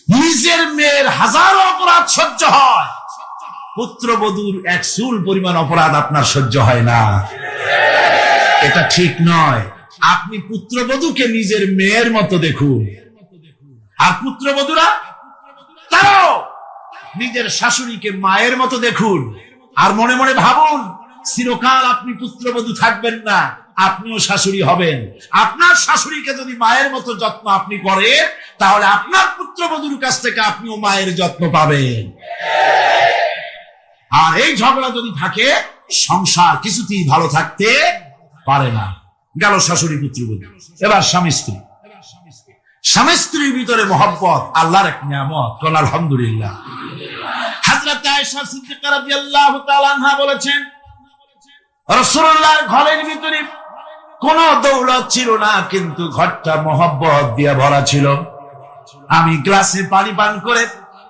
নিজের মেয়ের হাজারো অপরাধ সহ্য হয়, পুত্রবধূর এক চুল পরিমাণ অপরাধ আপনার সহ্য হয় না। এটা ঠিক নয়। আপনি পুত্রবধূকে নিজের মেয়ের মতো দেখুন, আর পুত্রবধূরা তারাও নিজের শাশুড়িকে মায়ের মতো দেখুন। আর মনে মনে ভাবুন, চিরকাল আপনি পুত্রবধূ থাকবেন না, আপনিও শাশুড়ি হবেন। আপনার শাশুড়িকে যদি মায়ের মতো যত্ন আপনি করেন, তাহলে আপনার পুত্রবধূর কাছ থেকে আপনিও মায়ের যত্ন পাবেন। আর এই ঝগড়া যদি থাকে, সংসার কিছুতেই ভালো থাকতে পারে না। গেল শাশুড়ি পুত্রবধূ। এবার স্বামী স্ত্রী। স্বামী স্ত্রীর ভিতরে মহব্বত আল্লাহর এক নিয়ামত। কোন আলহামদুলিল্লাহ। হযরত আয়েশা সিদ্দিকা রাদিয়াল্লাহু তাআলা আনহা বলেছেন, রাসূলুল্লাহর ঘরের ভিতরে কোন দৌলত ছিল না, কিন্তু ঘরটা মহব্বত দিয়ে ভরা ছিল। আমি গ্লাসে পানি পান করে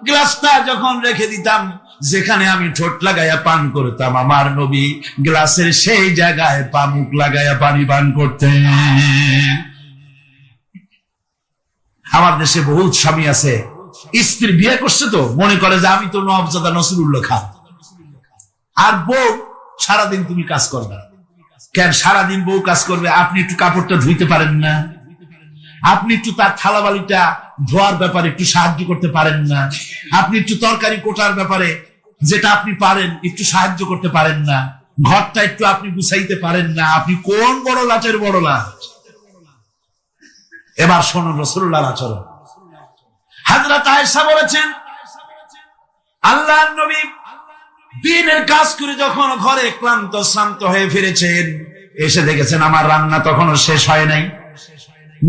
গ্লাসটা যখন রেখে দিতাম, যেখানে আমি ঠোঁট লাগাইয়া পান করতাম, আমার নবী গ্লাসের সেই জায়গায় পা মুখ লাগাইয়া পানি পান করতেন। আমার দেশে বহুত স্বামী আছে, স্ত্রী বিয়ে করছে তো মনে করে যে আমি তো নওয়াবজাদা নসরুল্লাহ খান, আর বউ সারাদিন তুমি কাজ করবে। কেন সারাদিন বউ কাজ করবে? আপনি একটু কাপড়টা ধুইতে পারেন না? আপনি একটু তার থালা বালিটা ধোয়ার ব্যাপারে একটু সাহায্য করতে পারেন না? আপনি একটু তরকারি কোটার ব্যাপারে যেটা আপনি পারেন একটু সাহায্য করতে পারেন না? ঘরটা একটু আপনি গুছাইতে পারেন না? আপনি কোন বড় লাটের বড় লাট? এবার শোনুন রাসূলুল্লাহর আচরণ। হযরত আয়েশা বলেছেন, আল্লাহর নবী দিনের কাজ করে যখন ঘরে ক্লান্ত শ্রান্ত হয়ে ফিরেছেন, এসে দেখেছেন আমার রান্না তখনও শেষ হয় নাই।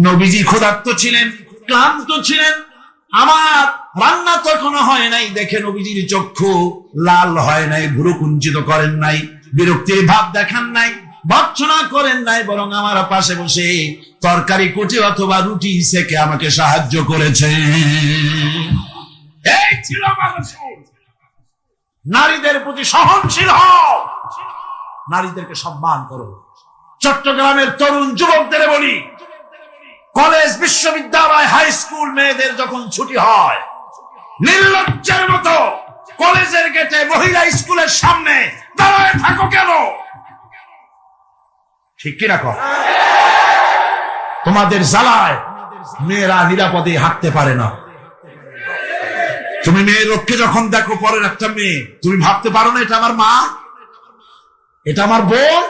নবীজি ক্ষুধার্ত ছিলেন, ক্লান্ত ছিলেন, আমার রান্না তখনও হয় নাই দেখে নবীজির চক্ষু লাল হয় নাই, ভুরু কুঞ্চিত করেন নাই, বিরক্তির ভাব দেখান নাই, ভর্ৎসনা করেন নাই, বরং আমার পাশে বসে তরকারি কুটি অথবা রুটি সেকে আমাকে সাহায্য করেছে। এই ছিল মানুষ। নারীদের প্রতি সহনশীল হও, নারীদেরকে সম্মান করো। চট্টগ্রামের তরুণ যুবকদের বলি, কলেজ বিশ্ববিদ্যালয় হাই স্কুল মেয়েদের যখন ছুটি হয়, নির্লজ্জের মতো কলেজের গেটে মহিলা স্কুলের সামনে দাঁড়ায় থাকো কেন? ঠিক কিনা কর? তোমাদের জ্বালায় মেয়েরা নিরাপদে হাঁটতে পারে না। তুমি মেয়ের লক্ষ্যে যখন দেখো পরের একটা মেয়ে, তুমি ভাবতে পারো না এটা আমার মা, এটা আমার বোন?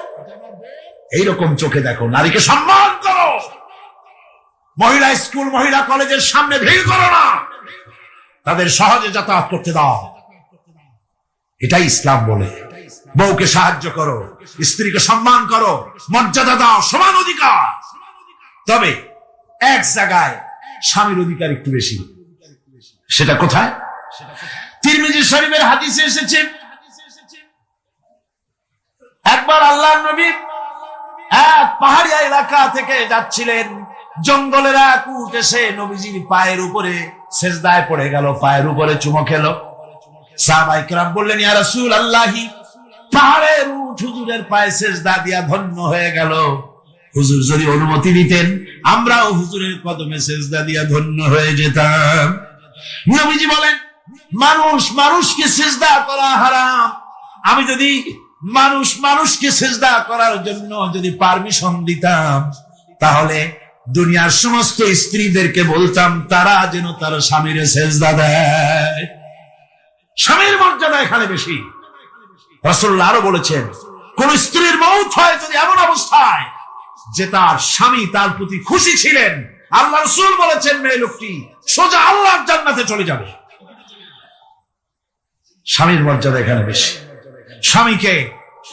এইরকম চোখে দেখো। নারীকে সম্মান করো। মহিলা স্কুল মহিলা কলেজের সামনে ভিড় করো না, তাদের সহজে যাতায়াত করতে দাও। এটাই ইসলাম বলে। বউকে সাহায্য করো, স্ত্রীকে সম্মান করো, মর্যাদা দাও, সমান অধিকার। তবে এক জায়গায় স্বামীর অধিকার একটু বেশি। সেটা কোথায়? তিরমিজি শরীফের হাদিসে এসেছে, একবার আল্লাহর নবী এক পাহাড়ি এলাকা থেকে যাচ্ছিলেন, জঙ্গলের এক উট এসে নবীজির পায়ের উপরে সেজদায় পড়ে গেল, পায়ের উপরে চুমো খেলো। সাহাবায়ে কেরাম বললেন, ইয়া রাসূলুল্লাহি, পাহাড়ের উট হুজুরের পায়ে সেজদা দিয়া ধন্য হয়ে গেল। হুজুর যদি অনুমতি দিতেন, আমরাও হুজুরের কদমে সেজদা দিয়া ধন্য হয়ে যেতাম। নবীজি বলেন, মানুষ মানুষকে সেজদা করা হারাম। আমি যদি মানুষ মানুষকে সেজদা করার জন্য যদি পারমিশন দিতাম, তাহলে দুনিয়ার সমস্ত স্ত্রীদেরকে বলতাম তারা যেন তার স্বামীর সেজদা দেয়। স্বামীর মর্যাদা এখানে বেশি। রাসূলুল্লাহ আরো বলেছেন, কোন স্ত্রীর মউত হয় যদি এমন অবস্থায় যে তার স্বামী তার প্রতি খুশি ছিলেন, আল্লাহ রাসূল বলেছেন মেয়ে লোকটি সোজা আল্লাহর জান্নাতে চলে যাবে। স্বামীর মর্যাদা এখানে বেশি। স্বামীকে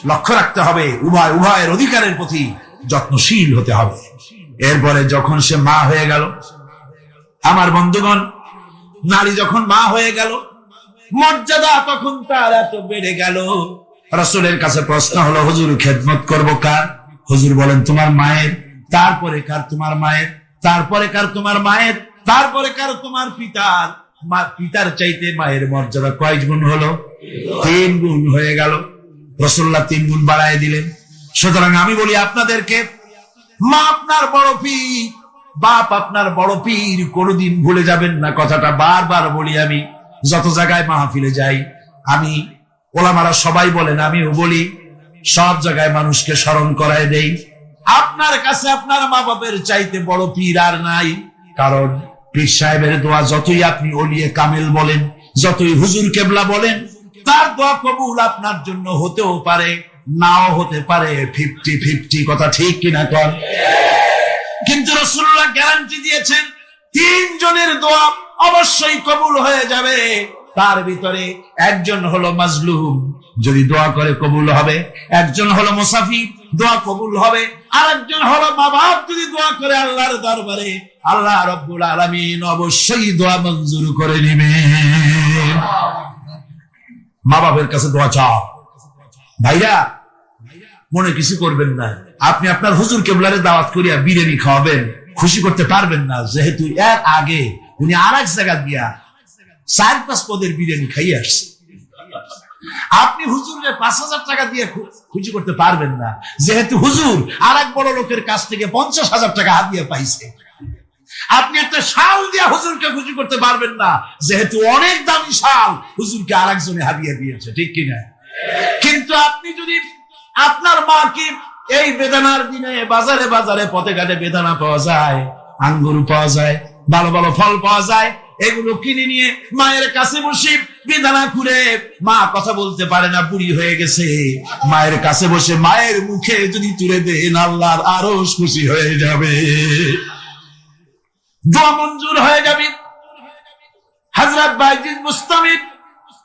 লক্ষ্য রাখতে হবে, উভয়ের অধিকারের প্রতি যত্নশীল হতে হবে। এরপরে যখন সে মা হয়ে গেল, আমার বন্ধুগণ, নারী যখন মা হয়ে গেল, মর্যাদা তখন তার এত বেড়ে গেল। রাসূলের কাছে প্রশ্ন হলো, হুজুর খেদমত করবো কার? হুজুর বলেন তোমার মায়ের, তারপরে কার? তোমার মায়ের, তারপরে কার? তোমার মায়ের, তারপরে কার? তোমার পিতার। পিতার চাইতে মায়ের মর্যাদা কয় গুণ হলো? 3 গুণ হয়ে গেল। রাসূলুল্লাহ 3 গুণ বাড়ায় দিলেন। সুতরাং আমি বলি আপনাদেরকে, মা আপনার বড় পীর, বাপ আপনার বড় পীর কোনোদিন ভুলে যাবেন না। কথাটা বারবার বলি আমি, যত জায়গায় মাহফিলে যাই, আমি ওলামারা সবাই বলেন, আমিও বলি, সব জায়গায় মানুষকে স্মরণ করায় দেই, আপনার কাছে আপনার মা বাপের চাইতে বড় পীর আর নাই। কারণ পীর সাহেবের দোয়া যতই আপনি ওলিয়ে কামেল বলেন, যতই হুজুর কেবলা বলেন, তার দোয়া কবুল আপনার জন্য হতেও পারে, নাও হতে পারে, 50-50। কথা ঠিক কিনা কন? কিন্তু রাসূলুল্লাহ গ্যারান্টি দিয়েছেন 3 জনের দোয়া অবশ্যই কবুল হয়ে যাবে। তার ভিতরে একজন হলো মাজলুম, যদি দোয়া করে কবুল হবে। একজন হলো মুসাফির, দোয়া কবুল হবে। আর একজন হলো মা বাপ, যদি দোয়া করে আল্লাহর দরবারে, আল্লাহ রাব্বুল আলামিন অবশ্যই দোয়া মঞ্জুর করে নেবেন। মা বাপের কাছে দোয়া চাও। ভাইরা মনে কিছু করবেন না, আপনি আপনার হুজুর কেবলারে দাওয়াত করিয়া বিরিয়ানি খাওয়াবেন, খুশি করতে পারবেন না, যেহেতু এর আগে উনি আর এক জায়গা দিয়া 4-5 পদের বিরিয়ানি খাইয়ে আসছে। আপনি হুজুরের 5,000 টাকা দিয়ে খুশি করতে পারবেন না, যেহেতু হুজুর আর এক বড় লোকের কাছ থেকে 50,000 টাকা হাদিয়া পাইছে। আপনি একটা শাল দিয়ে হুজুরকে খুশি করতে পারবেন না, যেহেতু অনেক দামি শাল হুজুরকে আর একজনে হাদিয়া দিয়েছে। ঠিক কিনা? কিন্তু আপনি যদি আপনার মাকে, এই বেদানার দিনে বাজারে বাজারে পথে ঘাটে বেদানা পাওয়া যায়, আঙ্গুর পাওয়া যায়, ভালো ভালো ফল পাওয়া যায়, এগুলো কিনে নিয়ে মায়ের কাছে বসে বেদানা খুঁড়ে, মা কথা বলতে পারে না, বুড়ি হয়ে গেছে, মায়ের কাছে বসে মায়ের মুখে যদি তুলে দেন, আল্লাহর আরো খুশি হয়ে যাবে, দোয়া মঞ্জুর হয়ে যাবে। হযরত বাইজিদ মুস্তামিদ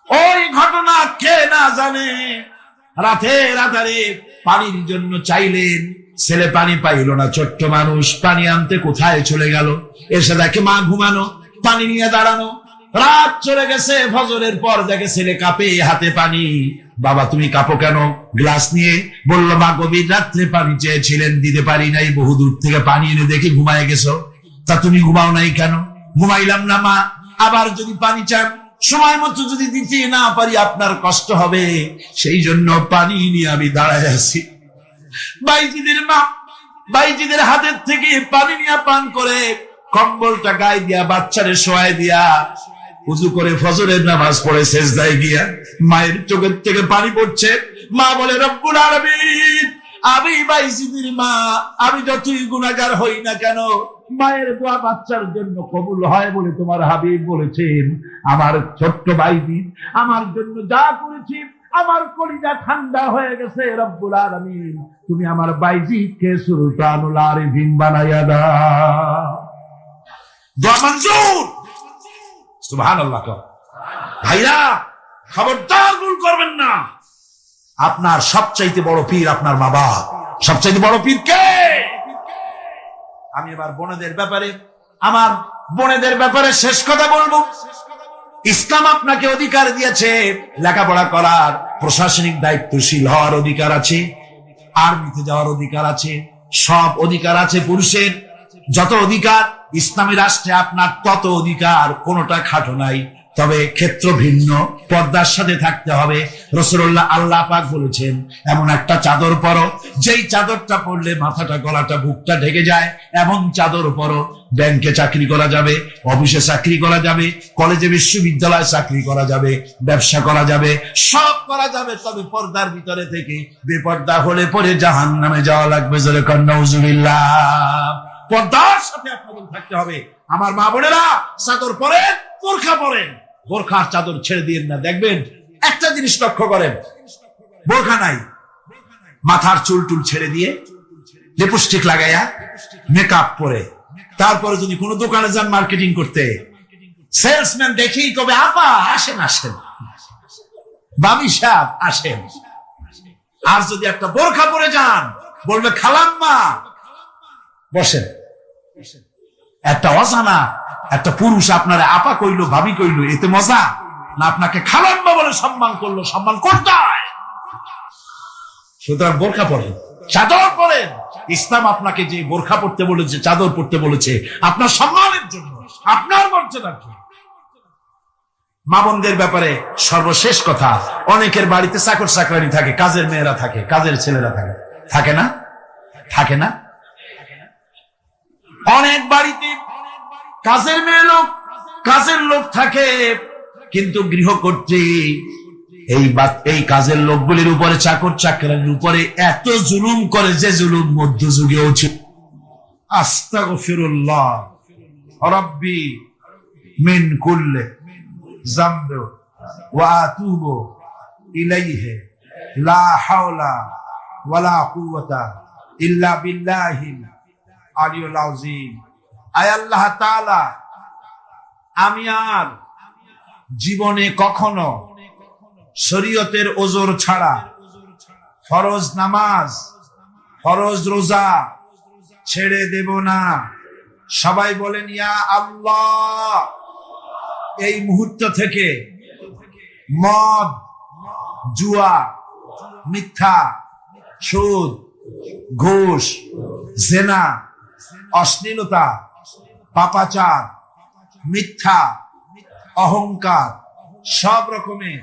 ওই ঘটনা কে না জানে, রাতের আধারে পানির জন্য চাইলেন, ছেলে পানি পাইল না, ছোট্ট মানুষ, পানি আনতে কোথায় চলে গেল, এসে দেখে মা ঘুমানো, পানি নিয়ে দাঁড়ানো। রাত চলে গেছে, ফজরের পর দেখে ছেলে কাঁপে, হাতে পানি। বাবা তুমি কাঁপো কেন? গ্লাস নিয়ে বলল, মা গভীর রাত্রে পানি চেয়েছিলেন, দিতে পারি নাই, বহু দূর থেকে পানি এনে দেখি ঘুমায় গেছো। তা তুমি ঘুমাও নাই কেন? ঘুমাইলাম না মা, আবার যদি পানি চান, সময় মতো যদি দিতে না পারি আপনার কষ্ট হবে, সেই জন্য পানি নিয়ে আমি দাঁড়ায় আছি। বাইজিদের মা বাইজিদের হাতের থেকে পানি নিয়ে পান করে, কম্বলটা গায়ে দিয়া বাচ্চারে শোয়ায় দিয়া উযু করে ফজরের নামাজ পড়ে সেজদায় গিয়া মায়ের চোখের থেকে পানি পড়ছে। মা বলে, রব্বুল আলামিন, আমি বাইজিদের মা, আমি যতই গুনাহগার হই না কেন, মায়ের দোয়া বাচ্চার জন্য কবুল হয় বলে তোমার হাবিব বলেছেন। আমার ছোট্ট বাইজিদ আমার জন্য যা করেছি, আমার কলিজা ঠান্ডা হয়ে গেছে। রব্বুল আলামিন, তুমি আমার বাইজিদকে সুলতানুল আরিফিন বানাইয়া দাও। দোয়া মঞ্জুর। সুবহানাল্লাহ। ভাইরা খবরদার ভুল করবেন না, আপনার সবচাইতে বড় পীর আপনার মা বাপ। সবচাইতে বড় পীর কে? আমি এবার বোনেদের ব্যাপারে, আমার বোনেদের ব্যাপারে শেষ কথা বলবো। ইসলাম আপনাকে অধিকার দিয়েছে, লেখাপড়া করার, প্রশাসনিক দায়িত্বশীল হওয়ার অধিকার আছে, আর্মিতে যাওয়ার অধিকার আছে, সব অধিকার আছে পুরুষের। যত অধিকার ইসলামী রাষ্ট্রে আপনার তত অধিকার, কোনোটা খাটো নাই। তবে ক্ষেত্র ভিন্ন, পর্দার সাথে থাকতে হবে। রাসূলুল্লাহ আল্লাহ পাক বলেছেন, এমন একটা চাদর পরো, যেই চাদরটা পরলে মাথাটা, গলাটা, বুকটা ঢেকে যায়, এমন চাদর পরো। ব্যাংকে চাকরি করা যাবে, অফিসে চাকরি করা যাবে, কলেজে বিশ্ববিদ্যালয়ে চাকরি করা যাবে, ব্যবসা করা যাবে, সব করা যাবে, তবে পর্দার ভিতরে থেকে। বেপর্দা হলে পরে জাহান্নামে যাওয়া লাগবে। জোরে কর নাউজুবিল্লাহ। পর্দার সাথে আপনাদের থাকতে হবে। আমার মা বোনেরা, চাদর পরেন, বোরখা পরেন, বোরখার চাদর ছেড়ে দিয়েন না। দেখবেন একটা জিনিস লক্ষ্য করেন, বোরখা নাই, মাথার চুল টুল ছেড়ে দিয়ে, লিপস্টিক লাগাইয়া, মেকআপ পরে, তারপরে যদি কোনো দোকানে যান মার্কেটিং করতে, সেলসম্যান দেখেই কবে, আপা আসেন আসেন, বাবি সাহেব আসেন। আর যদি একটা বোরখা পরে যান, বলবে খালাম্মা বসেন। একটা অজানা একটা পুরুষ আপনার আপা কইলো, ভাবি কইলো, এতে মজা না? আপনাকে খালাম্মা বলে সম্মান করলো, সম্মান করতে হয়। সুতরাং বোরখা পরেন, চাদর পরেন। ইসলাম আপনাকে যে বোরখা পড়তে বলেছে, চাদর পড়তে বলেছে, আপনার সম্মানের জন্য, আপনার মর্যাদার জন্য। মা বোনদের ব্যাপারে সর্বশেষ কথা, অনেকের বাড়িতে চাকর চাকরানি থাকে, কাজের মেয়েরা থাকে, কাজের ছেলেরা থাকে, থাকে না? থাকে না? অনেক বাড়িতে কাজের মেয়ে লোক, কাজের লোক থাকে, কিন্তু গৃহকর্ত্রী এই কাজের লোকগুলির উপরে, চাকর চাকরানির উপরে এত জুলুম করে যে জুলুম মধ্যযুগেও ছিল। আস্তাগফিরুল্লাহ রাব্বি মিন কুল্লি যামবি ওয়া আতুবু ইলাইহি লা হাওলা ওয়ালা কুওয়াতা ইল্লা বিল্লাহিল আলিয়্যিল আযীম। আয় আল্লাহ তাআলা, আমি আর জীবনে কখনো শরীয়তের ওজর ছাড়া ফরজ নামাজ, ফরজ রোজা ছেড়ে দেব না। সবাই বলেন ইয়া আল্লাহ। এই মুহূর্ত থেকে মদ, জুয়া, মিথ্যা, সুদ, ঘুষ, জেনা, অশ্লীলতা, পাপাচার, মিথ্যা, অহংকার, সব রকমের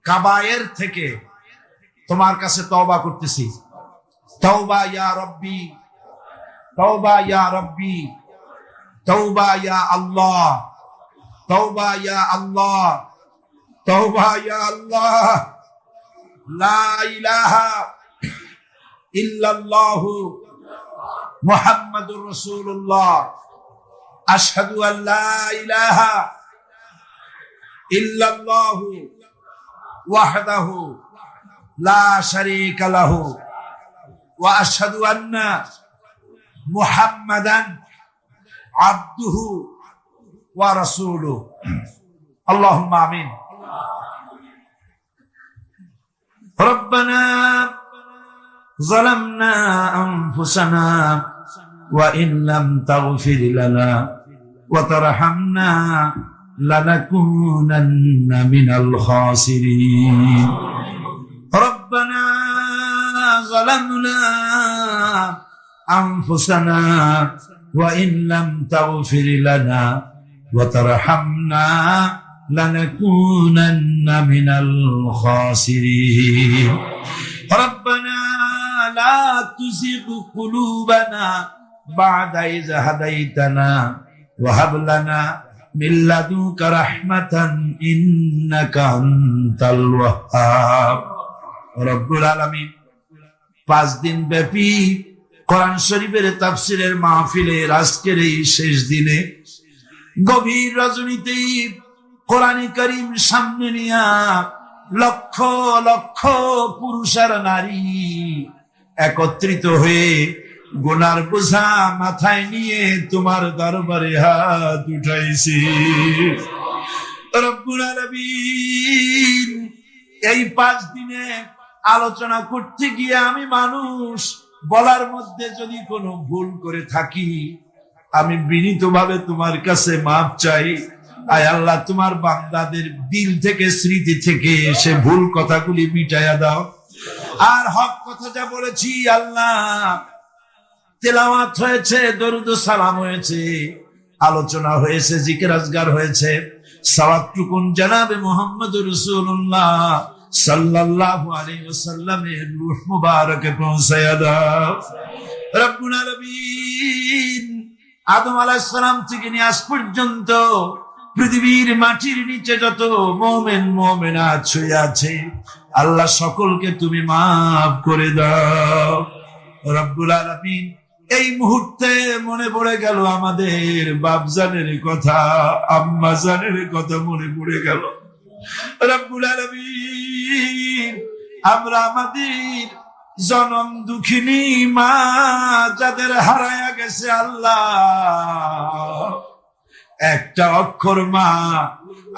কাবায়ের থেকে তোমার কাছে তওবা করতেছি। তওবা ইয়া রব্বি, তওবা ইয়া রব্বি, তওবা ইয়া আল্লাহ, তওবা ইয়া আল্লাহ, তওবা ইয়া আল্লাহ। লা ইলাহা ইল্লাল্লাহু মুহাম্মাদুর রাসূলুল্লাহ। আশহাদু আল লা ইলাহা ইল্লাল্লাহু ওয়াহদাহু লা শারীকা লাহু ওয়া আশহাদু আন্না মুহাম্মাদান আবদুহু ওয়া রাসূলুহু। আল্লাহুম্মা আমিন। রব্বানা যালামনা আনফুসানা ওয়া ইন লাম তাগফির লানা ওয়া তারহামনা লানাকুনান্না মিনাল খাসিরিন। রব্বানা যালামনা আনফুসানা ওয়া ইন লাম তাগফির লানা ওয়া তারহামনা লানাকুনান্না মিনাল খাসিরিন। রব্বানা লা তুযিগ কুলুবানা বা'দা ইয হাদাইতানা ওয়া হাব লানা মিন লাদুনকা রাহমাতান ইন্নাকা আনতাল ওয়াহ্হাব। রব্বুল আলামিন 5 দিন ব্যাপী কোরআন শরীফের তাফসীরের মাহফিলের আজকের এই শেষ দিনে গভীর রজনীতে কোরআনে কারীম সামনে নিয়া লক্ষ লক্ষ পুরুষ আর নারী একত্রিত হয়ে গুনার বোঝা মাথায় নিয়ে তোমার দরবারে হাত উঠাইছি। রব্বুল আলামিন, এই 5 দিনে আলোচনা করতে গিয়ে আমি মানুষ, বলার মধ্যে যদি কোনো ভুল করে থাকি আমি বিনীতভাবে তোমার কাছে মাপ চাই। আয় আল্লাহ, তোমার বান্দাদের দিল থেকে, স্মৃতি থেকে সে ভুল কথাগুলি মিটাইয়া দাও। আর হক কথা যা বলেছি আল্লাহ, তেলাওয়াত হয়েছে, দরুদ ও সালাম হয়েছে, আলোচনা হয়েছে, জিকির আজগার হয়েছে, সওয়াবটুকুন জনাবে মুহাম্মদুর রাসূলুল্লাহ সাল্লাল্লাহু আলাইহি ওয়াসাল্লামের রূহ মুবারকে পৌঁছায়া দাও। রব্বুল আলামিন, আদম আলাইহিস সালাম থেকে নিয়ে আজ পর্যন্ত পৃথিবীর মাটির নিচে যত মুমিন মুমিনাত শুয়ে আছে আল্লাহ সকলকে তুমি মাফ করে দাও। রব্বুল আলামিন, এই মুহূর্তে মনে পড়ে গেল আমাদের বাপজানের কথা, আম্মাজানের কথা মনে পড়ে গেল। রব্বুল আলামিন, আমরা আমাদের জনম দুঃখিনী মা যাদের হারায়া গেছে আল্লাহ, একটা অক্ষর মা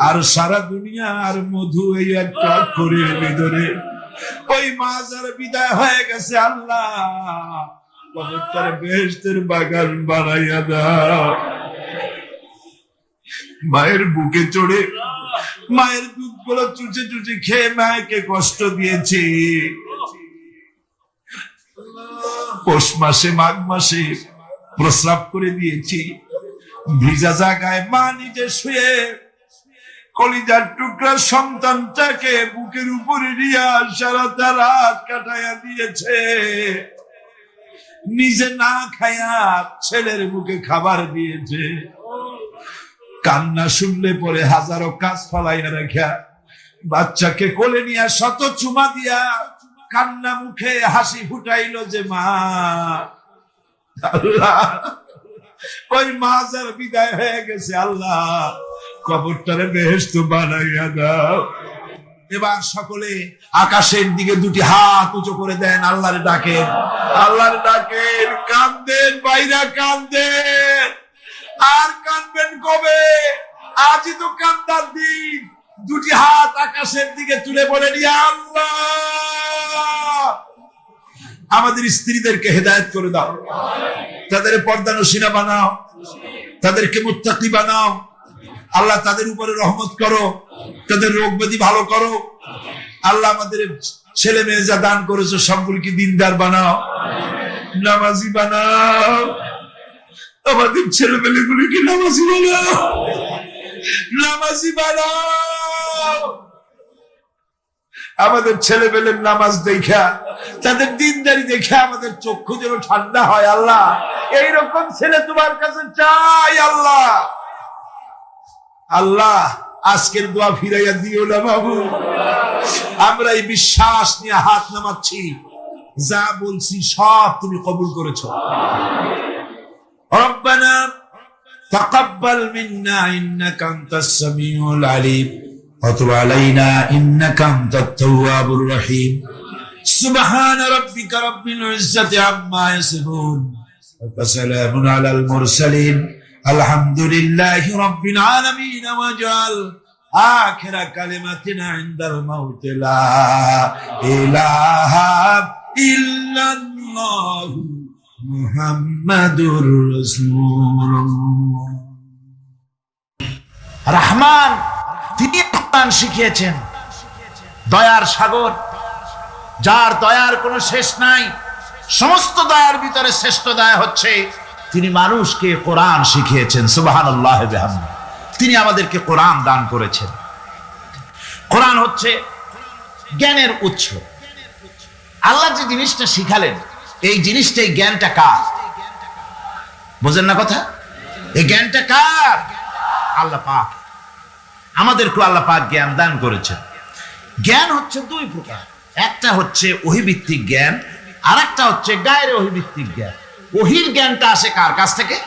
আর সারা দুনিয়ার মধু এই একটা অক্ষরের ভিতরে, ওই মা যার বিদায় হয়ে গেছে আল্লাহ, পবিত্র বেহেশতের বাগান বানাইয়া দাও। মায়ের বুকে চড়ে মায়ের দুধ গুলো চুচে চুচে খেয়ে মাকে কষ্ট দিয়েছি। পৌষ মাসে, মাঘ মাসে প্রস্রাব করে দিয়েছি। ভিজা জায়গায় মা নিজে শুয়ে কলিজার টুকরা সন্তানটাকে বুকের উপরে নিয়ে সারাটা রাত কাটাইয়া দিয়েছে। নিজে না খায়া ছেলের মুখে খাবার দিয়েছে। কান্না শুনলে পরে হাজারো কাজ ফালাইয়া রাখা বাচ্চাকে কোলে নিয়ে শত চুমা দিয়া কান্না মুখে হাসি ফুটাইলো যে মা। আল্লাহ, ওই মা যার বিদায় হয়ে গেছে, আল্লাহ কবরটারে বেহেশত বানাইয়া দাও। এবার সকলে আকাশের দিকে দুটি হাত উঁচু করে দেন, আল্লাহর ডাকেন, আল্লাহর ডাকেন, কান্দেন বাইরা, কান্দেন। আর কাঁদবেন কবে? আজই তো কান্দার দিন। দুটি হাত আকাশের দিকে তুলে বলেন, ইয়া আল্লাহ, আমাদের স্ত্রীদেরকে হেদায়েত করে দাও, তাদের পর্দানশীনা বানাও, তাদেরকে মুত্তাকি বানাও। আল্লাহ তাদের উপরে রহমত করো, তাদের রোগ ব্যাধি ভালো করো। আল্লাহ আমাদের ছেলে মেয়ে যা দান করেছো সবগুলিকে দিনদার বানাও, নামাজি বানাও। আমাদের ছেলে মেয়েগুলিকে নামাজি বানাও, নামাজি বানাও। আমাদের ছেলে মেয়ের নামাজ দেখা, তাদের দিনদারি দেখা আমাদের চক্ষু যেন ঠান্ডা হয়। আল্লাহ, এইরকম ছেলে তোমার কাছে চাই। আল্লাহ, আল্লাহ আজকের দোয়া ফিরাইয়া দিও না বাবু। আমরা এই বিশ্বাস নিয়ে হাত নামাচ্ছি, যা বলছি সব তুমি কবুল করেছো। রব্বানা তাকাব্বাল মিন্না ইন্নাকা আনতাস সামিউল আলিম ওয়া তুব আলাইনা ইন্নাকা আনতাত তাওয়াবুর রহিম। সুবহানা রাব্বিকা রাব্বিল ইজ্জাতি আম্মা ইয়াসিফুন ওয়া সালামুন আলাল মুরসালিন আলহামদুলিল্লাহি রাব্বিল আলামিন। ওয়াজআল আখিরা কালিমাতিনা ইনদাল মাউত লা ইলাহা ইল্লাল্লাহু মুহাম্মাদুর রাসূলুল্লাহ। রহমান, তিনি কোরআন শিখিয়েছেন, দয়ার সাগর, যার দয়ার কোনো শেষ নাই। সমস্ত দয়ার ভিতরে শ্রেষ্ঠ দয়া হচ্ছে তিনি মানুষকে কোরআন শিখিয়েছেন। সুবহানাল্লাহ ওয়া বিহামদিহি। তিনি আমাদেরকে কোরআন দান করেছেন। কোরআন হচ্ছে জ্ঞানের উৎস। আল্লাহ যে জিনিসটা শিখালেন, এই জিনিসটাই, জ্ঞানটা কার? বোঝেন না কথা? এই জ্ঞানটা কার? আল্লাহ পাক। আমাদেরকে আল্লাহ পাক জ্ঞান দান করেছেন। জ্ঞান হচ্ছে দুই প্রকার, একটা হচ্ছে ওহীভিত্তিক জ্ঞান, আর একটা হচ্ছে গায়রে ওহীভিত্তিক জ্ঞান। ওহীর জ্ঞানটা আসে কার কাছ থেকে?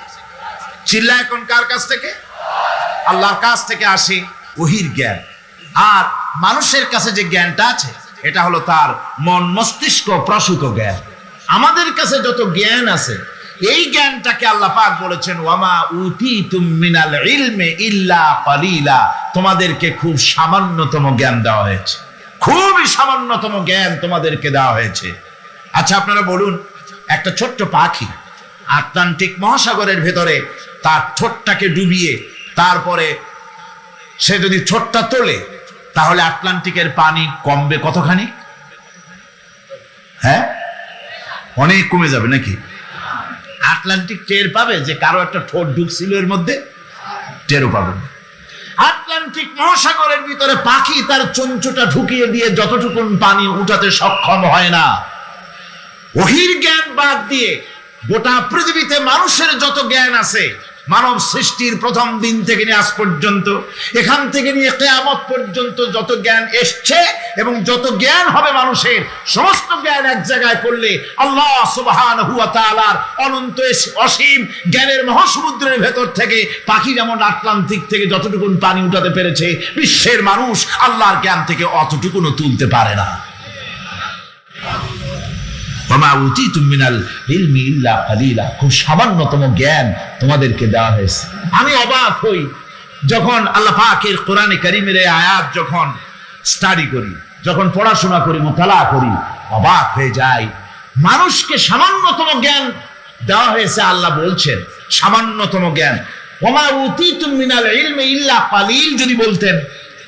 চিল্লা এখন, কার কাছ থেকে? আল্লাহর কাছ থেকে আসে ওহীর জ্ঞান। আর মানুষের কাছে যে জ্ঞানটা আছে, এটা হলো তার মন মস্তিষ্ক প্রসূত জ্ঞান। আমাদের কাছে যত জ্ঞান আছে, এই জ্ঞানটাকে আল্লাহ পাক বলেছেন, ওয়ামা উতীতুম মিনাল ইলমি ইল্লা কালিলা। তোমাদেরকে খুব সামান্যতম জ্ঞান দেওয়া হয়েছে, খুবই সামান্যতম জ্ঞান তোমাদেরকে দেওয়া হয়েছে। আচ্ছা, আপনারা বলুন, একটা ছোট্ট পাখি আটলান্টিক মহাসাগরের ভেতরে তার ঠোঁটটাকে ডুবিয়ে তারপরে সে যদি ঠোঁটটা তোলে, তাহলে আটলান্টিকের পানি কমবে কতখানি? হ্যাঁ, অনেক কমে যাবে নাকি? আটলান্টিক টের পাবে যে কারো একটা ঠোঁট ঢুকছিল এর মধ্যে? টেরও পাবে না। আটলান্টিক মহাসাগরের ভিতরে পাখি তার চঞ্চুটা ঢুকিয়ে দিয়ে যতটুকু পানি উঠাতে সক্ষম হয় না। ওহীর জ্ঞান বাদ দিয়ে গোটা পৃথিবীতে মানুষের যত জ্ঞান আছে, মানব সৃষ্টির প্রথম দিন থেকে নিয়ে আজ পর্যন্ত, এখান থেকে নিয়ে কিয়ামত পর্যন্ত যত জ্ঞান এসছে এবং যত জ্ঞান হবে মানুষের, সমস্ত জ্ঞান এক জায়গায় করলে আল্লাহ সুবহানাহু ওয়া তাআলার অনন্ত অসীম জ্ঞানের মহাসমুদ্রের ভেতর থেকে পাখি যেমন আটলান্টিক থেকে যতটুকু পানি উঠাতে পেরেছে, বিশ্বের মানুষ আল্লাহর জ্ঞান থেকে অতটুকুও তুলতে পারে না। খুব সামান্যতম জ্ঞান তোমাদেরকে দেওয়া হয়েছে। আমি অবাক হই যখন আল্লাহ পাকের কোরআনে কারীমের এই আয়াত যখন স্টাডি করি, যখন পড়াশোনা করি, মুতালা করি, অবাক হয়ে যাই। মানুষকে সামান্যতম জ্ঞান দেওয়া হয়েছে। আল্লাহ বলছেন সামান্যতম জ্ঞান। ওমা উতীতুম মিনাল ইলমি ইল্লা কালিল যদি বলতেন,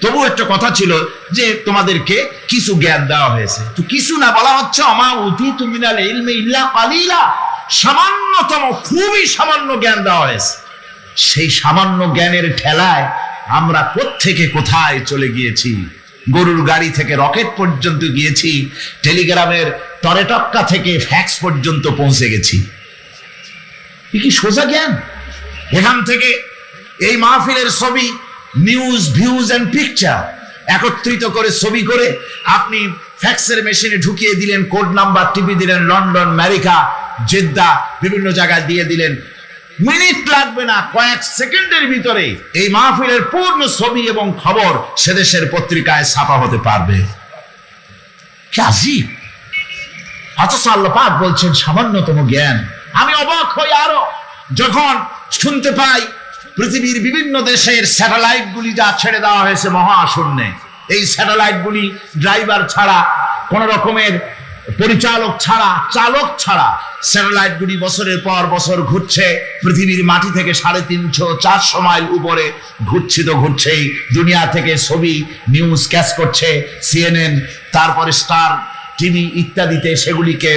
তবু একটা কথা ছিল যে তোমাদেরকে কিছু জ্ঞান দেওয়া হয়েছে। তো কিছু না, বলা হচ্ছে ওমা উতীতুম মিনাল ইলমি ইল্লা কালিলা, সামান্যতম, খুবই সামান্য জ্ঞান দেওয়া হয়েছে। সেই সামান্য জ্ঞানের ঠেলায় আমরা কোত্থেকে কোথায় চলে গিয়েছি। গরুর গাড়ি থেকে রকেট পর্যন্ত গিয়েছি, টেলিগ্রামের টরেটক্কা থেকে ফ্যাক্স পর্যন্ত পৌঁছে গেছি। কি সোজা জ্ঞান! এখান থেকে এই মাহফিলের ছবি, নিউজ, ভিউজ এন্ড পিকচার একত্রিত করে ছবি করে আপনি ফ্যাক্সের মেশিনে ঢুকিয়ে দিলেন, কোড নাম্বার টিপি দিলেন, লন্ডন, আমেরিকা, জেদ্দা, বিভিন্ন জায়গায় দিয়ে দিলেন। মিনিট লাগবে না, কয়েক সেকেন্ডের ভিতরে এই মাহফিলের পূর্ণ ছবি এবং খবর সে দেশের পত্রিকায় ছাপা হতে পারবে। কি আজীব! অথচ আল্লাহ পাক বলছেন সামান্যতম জ্ঞান। আমি অবাক হই আরো যখন শুনতে পাই পৃথিবীর বিভিন্ন দেশের স্যাটেলাইট গুলি যা ছেড়ে দেওয়া হয়েছে মহাশূন্যে, এই স্যাটেলাইট গুলি ড্রাইভার ছাড়া, কোন রকমের পরিচালক ছাড়া, চালক ছাড়া স্যাটেলাইট গুলি বছরের পর বছর ঘুরছে পৃথিবীর মাটি থেকে 350-400 মাইল উপরে ঘুরছে। তো ঘুরছেই, দুনিয়া থেকে ছবি, নিউজ ক্যাচ করছে, CNN, তারপরে স্টার টিভি ইত্যাদিতে সেগুলিকে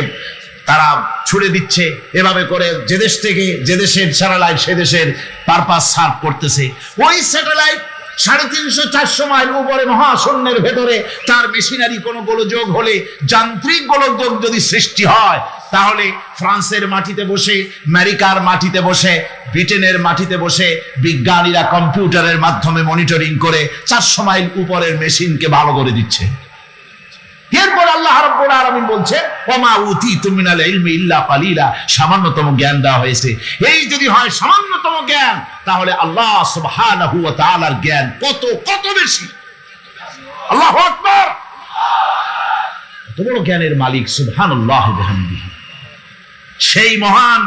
তারা ছুড়ে দিচ্ছে। এভাবে করে যে দেশ থেকে যে দেশের স্যাটেলাইট সে দেশের পারপাস সার্ভ করতেছে। ওই স্যাটেলাইট 350-400 মাইল উপরে মহাশূন্যের ভেতরে তার মেশিনারি কোনো গোলযোগ হলে, যান্ত্রিক গোলযোগ যদি সৃষ্টি হয়, তাহলে ফ্রান্সের মাটিতে বসে, আমেরিকার মাটিতে বসে, ব্রিটেনের মাটিতে বসে বিজ্ঞানীরা কম্পিউটারের মাধ্যমে মনিটরিং করে 400 মাইল উপরের মেশিনকে ভালো করে দিচ্ছে। এরপর আল্লাহ রাব্বুল আলামিন বলছে ওমা উতীতু মিনাল ইলমি ইল্লা কালিলা, সামান্যতম জ্ঞান দেওয়া হয়েছে। এই যদি হয় সামান্যতম জ্ঞান, তাহলে আল্লাহ সুবহানাহু ওয়া তাআলার জ্ঞান কত কত বেশি। আল্লাহু আকবার! কত বড় জ্ঞানের মালিক সুবহানাল্লাহি ওয়া বিহামদিহি। সেই মহান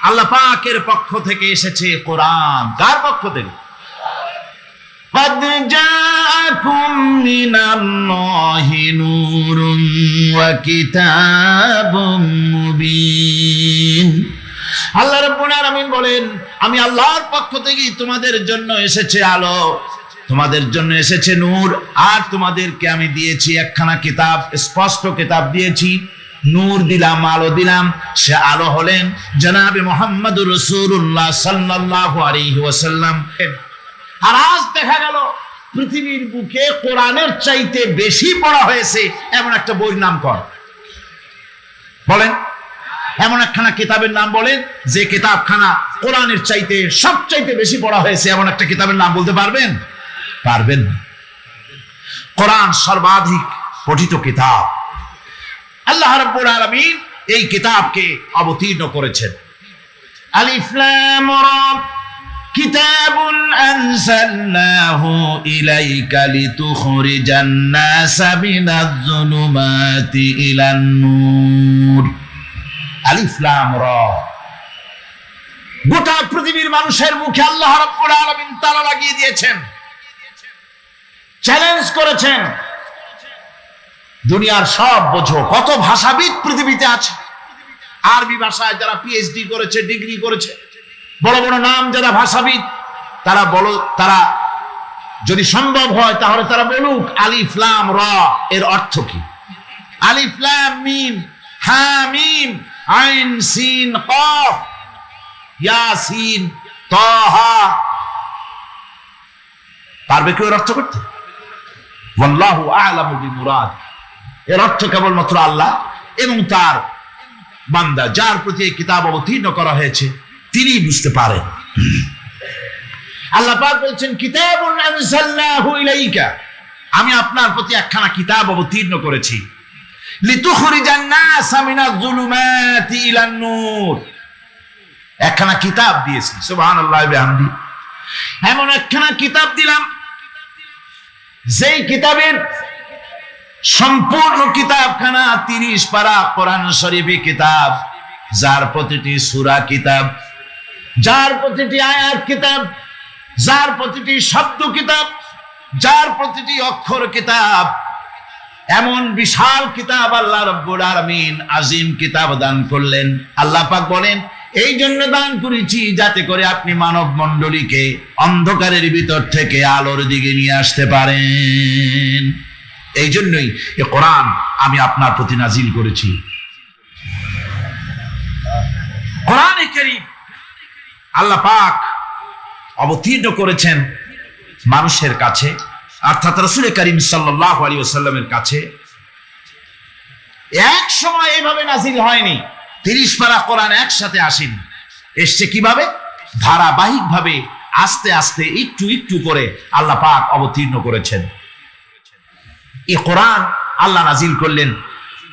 আল্লাহ পাকের পক্ষ থেকে এসেছে কোরআন। কার পক্ষ থেকে? قد جاءكم من الله نور وكتاب مبين। আল্লাহ রাব্বুল আলামিন বলেন, আমি আল্লাহর পক্ষ থেকে তোমাদের জন্য এসেছে আলো, তোমাদের জন্য এসেছে নূর, আর তোমাদেরকে আমি দিয়েছি একখানা কিতাব, স্পষ্ট কিতাব দিয়েছি, নূর দিলাম, আলো দিলাম। সে আলো হলেন জনাবে মুহাম্মদুর রাসূলুল্লাহ সাল্লাল্লাহু আলাইহি ওয়াসাল্লাম। আর আজ দেখা গেল পৃথিবীর বুকে কোরআনের চাইতে বেশি পড়া হয়েছে এমন একটা বইয়ের নাম কর বলেন, এমন একখানা কিতাবের নাম বলেন যে কিতাবখানা কোরআনের চাইতে সবচাইতে বেশি পড়া হয়েছে, এমন একটা কিতাবের নাম বলতে পারবেন? পারবেন না। কোরআন সর্বাধিক পঠিত কিতাব। আল্লাহ রাব্বুল আলামিন এই কিতাবকে অবতীর্ণ করেছেন। আলিফ লাম রা কিতাবুন আনজালনাহু ইলাইকা লিতুখরিজান নাসা মিনাজ-যুলুমাতি ইলান-নূর। আলিফ লাম রা। গোটা পৃথিবীর মানুষের মুখে আল্লাহ রাব্বুল আলামিন তালা লাগিয়ে দিয়েছেন, চ্যালেঞ্জ করেছেন, দুনিয়ার সব বোঝো। কত ভাষাবিদ পৃথিবীতে আছে, আরবি ভাষায় যারা PhD করেছে, ডিগ্রি করেছে, বড় বড় নাম যারা ভাষাবিদ, তারা বলো, তারা যদি সম্ভব হয় তাহলে তারা বলুক আলিফ লাম রা এর অর্থ কি। আলিফ লাম মিম হা মিম আইন সিন কফ ইয়াসিন তাহা, পারবে কেউ এর অর্থ করতে? ওয়াল্লাহু আ'লামু বিমুরাদ। এর অর্থ কেবলমাত্র আল্লাহ এবং তার বান্দা, যার প্রতি এই কিতাব অবতীর্ণ করা হয়েছে, তিনি বুঝতে পারেন। আল্লাহ পাক বলছেন কিতাবুন আনজালনাহু ইলাইকা, আমি আপনার প্রতি একখানা কিতাব অবতীর্ণ করেছি, লিতুখরিজান নাসা মিনাজ-যুলুমাতি ইলান-নূর। একখানা কিতাব দিয়েছি, সুবহানাল্লাহি ওয়া বিহামদিহি। এমন একখানা কিতাব দিলাম যেই কিতাবের সম্পূর্ণ কিতাবখানা 30 পারা কোরআন শরীফে কিতাব, যার প্রতিটি সূরা কিতাব, যার প্রতিটি আয়াত কিতাব, যার প্রতিটি শব্দ কিতাব, যার প্রতিটি অক্ষর কিতাব। এমন বিশাল কিতাব আল্লাহ রাব্বুল আলামিন আজিম কিতাব দান করলেন। আল্লাহ পাক বলেন এই জন্য দান করেছি যাতে করে আপনি মানব মণ্ডলীকে অন্ধকারের ভিতর থেকে আলোর দিকে নিয়ে আসতে পারেন। এই জন্যই এই কোরআন আমি আপনার প্রতি নাজিল করেছি। কোরআনে কারীম আল্লাহ পাক অবতীর্ণ করেছেন মানুষের কাছে, অর্থাৎ রাসূল করিম সাল্লাল্লাহু আলাইহি ওয়াসাল্লামের কাছে। এক সময় এইভাবে নাজিল হয়নি। 30 পারা কোরআন একসাথে আসেনি, এসছে কিভাবে? ধারাবাহিক ভাবে আস্তে আস্তে একটু একটু করে আল্লাহ পাক অবতীর্ণ করেছেন। এই কোরআন আল্লাহ নাজিল করলেন।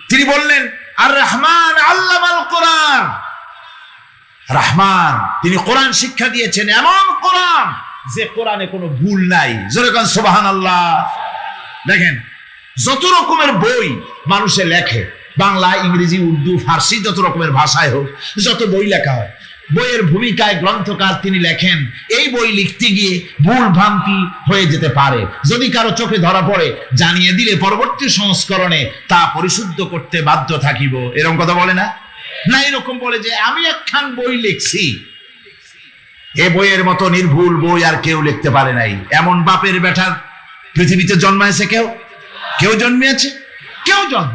তিনি বললেন আর রহমান আল্লামাল কোরআন। রহমান, তিনি কোরআন শিক্ষা দিয়েছেন, এমন কোরআন যে কোরআনে কোনো ভুল নাই। জোরে কোন সুবহানাল্লাহ। দেখেন, যত রকমের বই মানুষে লেখে, বাংলা, ইংরেজি, উর্দু, ফার্সি, যত রকমের ভাষায় হোক, যত বই লেখা হয়, বইয়ের ভূমিকায় গ্রন্থকার তিনি লেখেন এই বই লিখতে গিয়ে ভুল ভ্রান্তি হয়ে যেতে পারে। যদি কারো চোখে ধরা পড়ে জানিয়ে দিলে পরবর্তী সংস্করণে তা পরিশুদ্ধ করতে বাধ্য থাকিব, এরকম কথা বলে না? না, এরকম বলে যে আমি একখান বই লিখছি, এ বইয়ের মতো নির্ভুল বই আর কেউ লিখতে পারে নাই। এমন বাপের বেটার পৃথিবীতে জন্মাইছে কেউ? কেউ জন্মিয়েছে? কেউ জন্ম।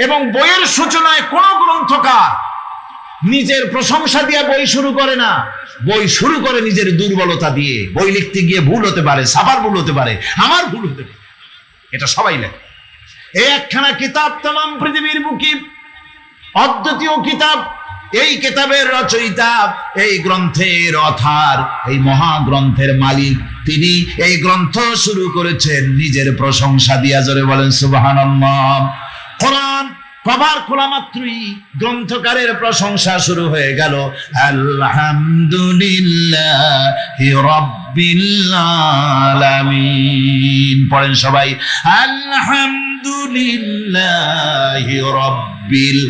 এবং বইয়ের সূচনায় কোন গ্রন্থকার নিজের প্রশংসা দিয়ে বই শুরু করে না, বই শুরু করে নিজের দুর্বলতা দিয়ে। বই লিখতে গিয়ে ভুল হতে পারে, সাফার ভুল হতে পারে, আমার ভুল হতে পারে, এটা সবাই লেখে। এই একখানা কিতাব তামাম পৃথিবীর বুকে অদ্বিতীয় কিতাব। এই কিতাবের রচয়িতা, এই গ্রন্থের অথার, এই মহাগ্রন্থের মালিক, তিনি এই গ্রন্থ শুরু করেছেন নিজের প্রশংসা দিয়া। জোরে বলেন সুবহানাল্লাহ। কোরআন কভার খোলা মাত্রই গ্রন্থকারের প্রশংসা শুরু হয়ে গেল। আলহামদুলিল্লাহি রাব্বিল আলামিন। পড়েন সবাই, আলহামদুলিল্লাহি রাব্বিল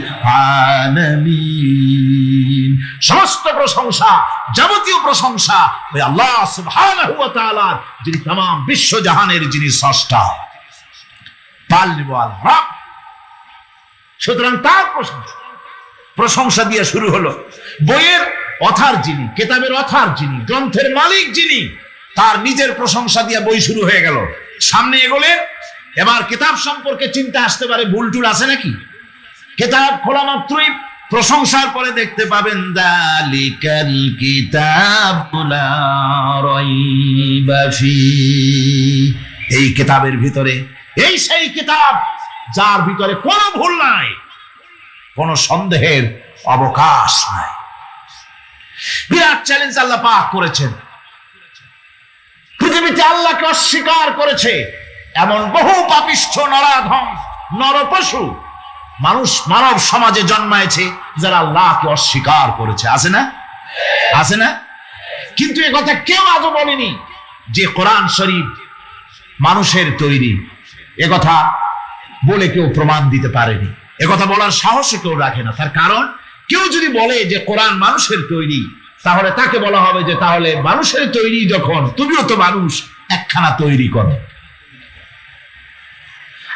আলামিন। সমস্ত প্রশংসা, যাবতীয় প্রশংসা ওই আল্লাহ সুবহানাহু ওয়া তাআলার, যিনি तमाम বিশ্ব জাহানের যিনি স্রষ্টা। পালনিওয়ালা রব। সুতরাং তার প্রশংসা দিয়ে শুরু হলো। বইয়ের অথার যিনি, কিতাবের অথার যিনি, গ্রন্থের মালিক যিনি, তার নিজের প্রশংসা দিয়ে বই শুরু হয়ে গেল। সামনে এগোলেন, এবার কিতাব সম্পর্কে চিন্তা আসতে পারে, ভুল টুল আছে নাকি? কিতাব খোলা মাত্রই প্রশংসার পরে দেখতে পাবেন যালিকাল কিতাবু লা রাইবা ফীহি। এই কিতাবের ভিতরে, এই সেই কিতাব যার ভিতরে কোনো ভুল নাই, কোনো সন্দেহের অবকাশ নাই। বিরাট চ্যালেঞ্জ আল্লাহ পাক করেছেন। পৃথিবীতে আল্লাহকে অস্বীকার করেছে এমন বহু পাপিষ্ঠ নরাধম নরপশু মানুষ মানব সমাজে জন্মায়েছে যারা আল্লাহকে অস্বীকার করেছে। আছে না? আছে না? কিন্তু এ কথা কেউ আজও বলেনি যে কোরআন শরীফ মানুষের তৈরি। এ কথা বলে কেউ প্রমাণ দিতে পারেনি। এ কথা বলার সাহসে কেউ রাখে না। তার কারণ, কেউ যদি বলে যে কোরআন মানুষের তৈরি, তাহলে তাকে বলা হবে যে তাহলে মানুষের তৈরি যখন, তুমিও তো মানুষ, একখানা তৈরি করো।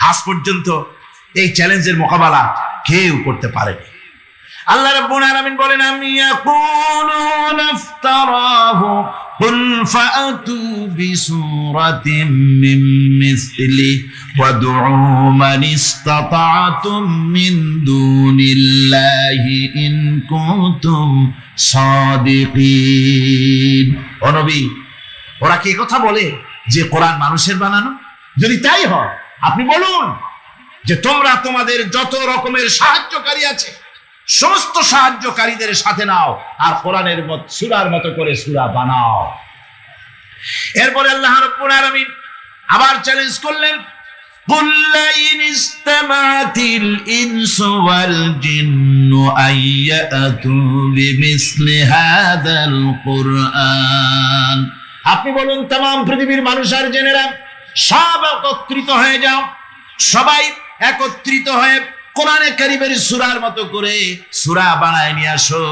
আজ পর্যন্ত এই চ্যালেঞ্জের মোকাবেলা কেউ করতে পারেনি। আল্লাহ রাব্বুল আলামিন বলেন, আমি ইয়াকুলুনা ইফতারাহু কুল ফাআতু বিসূরাতিন মিন মিসলি ওয়াদউ মান ইসতাতা'তুম মিন দুনিল্লাহি ইন কুনতুম সাদিকিন। ও নবী, ওরা কি কথা বলে যে কোরআন মানুষের বানানো? যদি তাই হয়, আপনি বলুন যে তোমরা তোমাদের যত রকমের সাহায্যকারী আছে সমস্ত সাহায্যকারীদের সাথে নাও আর কোরআনের সূরার মতো করে সূরা বানাও। এরপরে আল্লাহ রাব্বুল আলামিন আবার চ্যালেঞ্জ করলেন, কুল ইন ইসতামাতিল ইনসু ওয়াল জিন্নু আইয়াতু বিমিসলি হাযাল কুরআন। আপনি বলুন, तमाम পৃথিবীর মানুষ আর জেনেরা সব একত্রিত হয়ে যাও, সবাই একত্রিত হয়ে কোরআনে কারীমের সূরার মতো করে সূরা বানায় নিয়ে আসো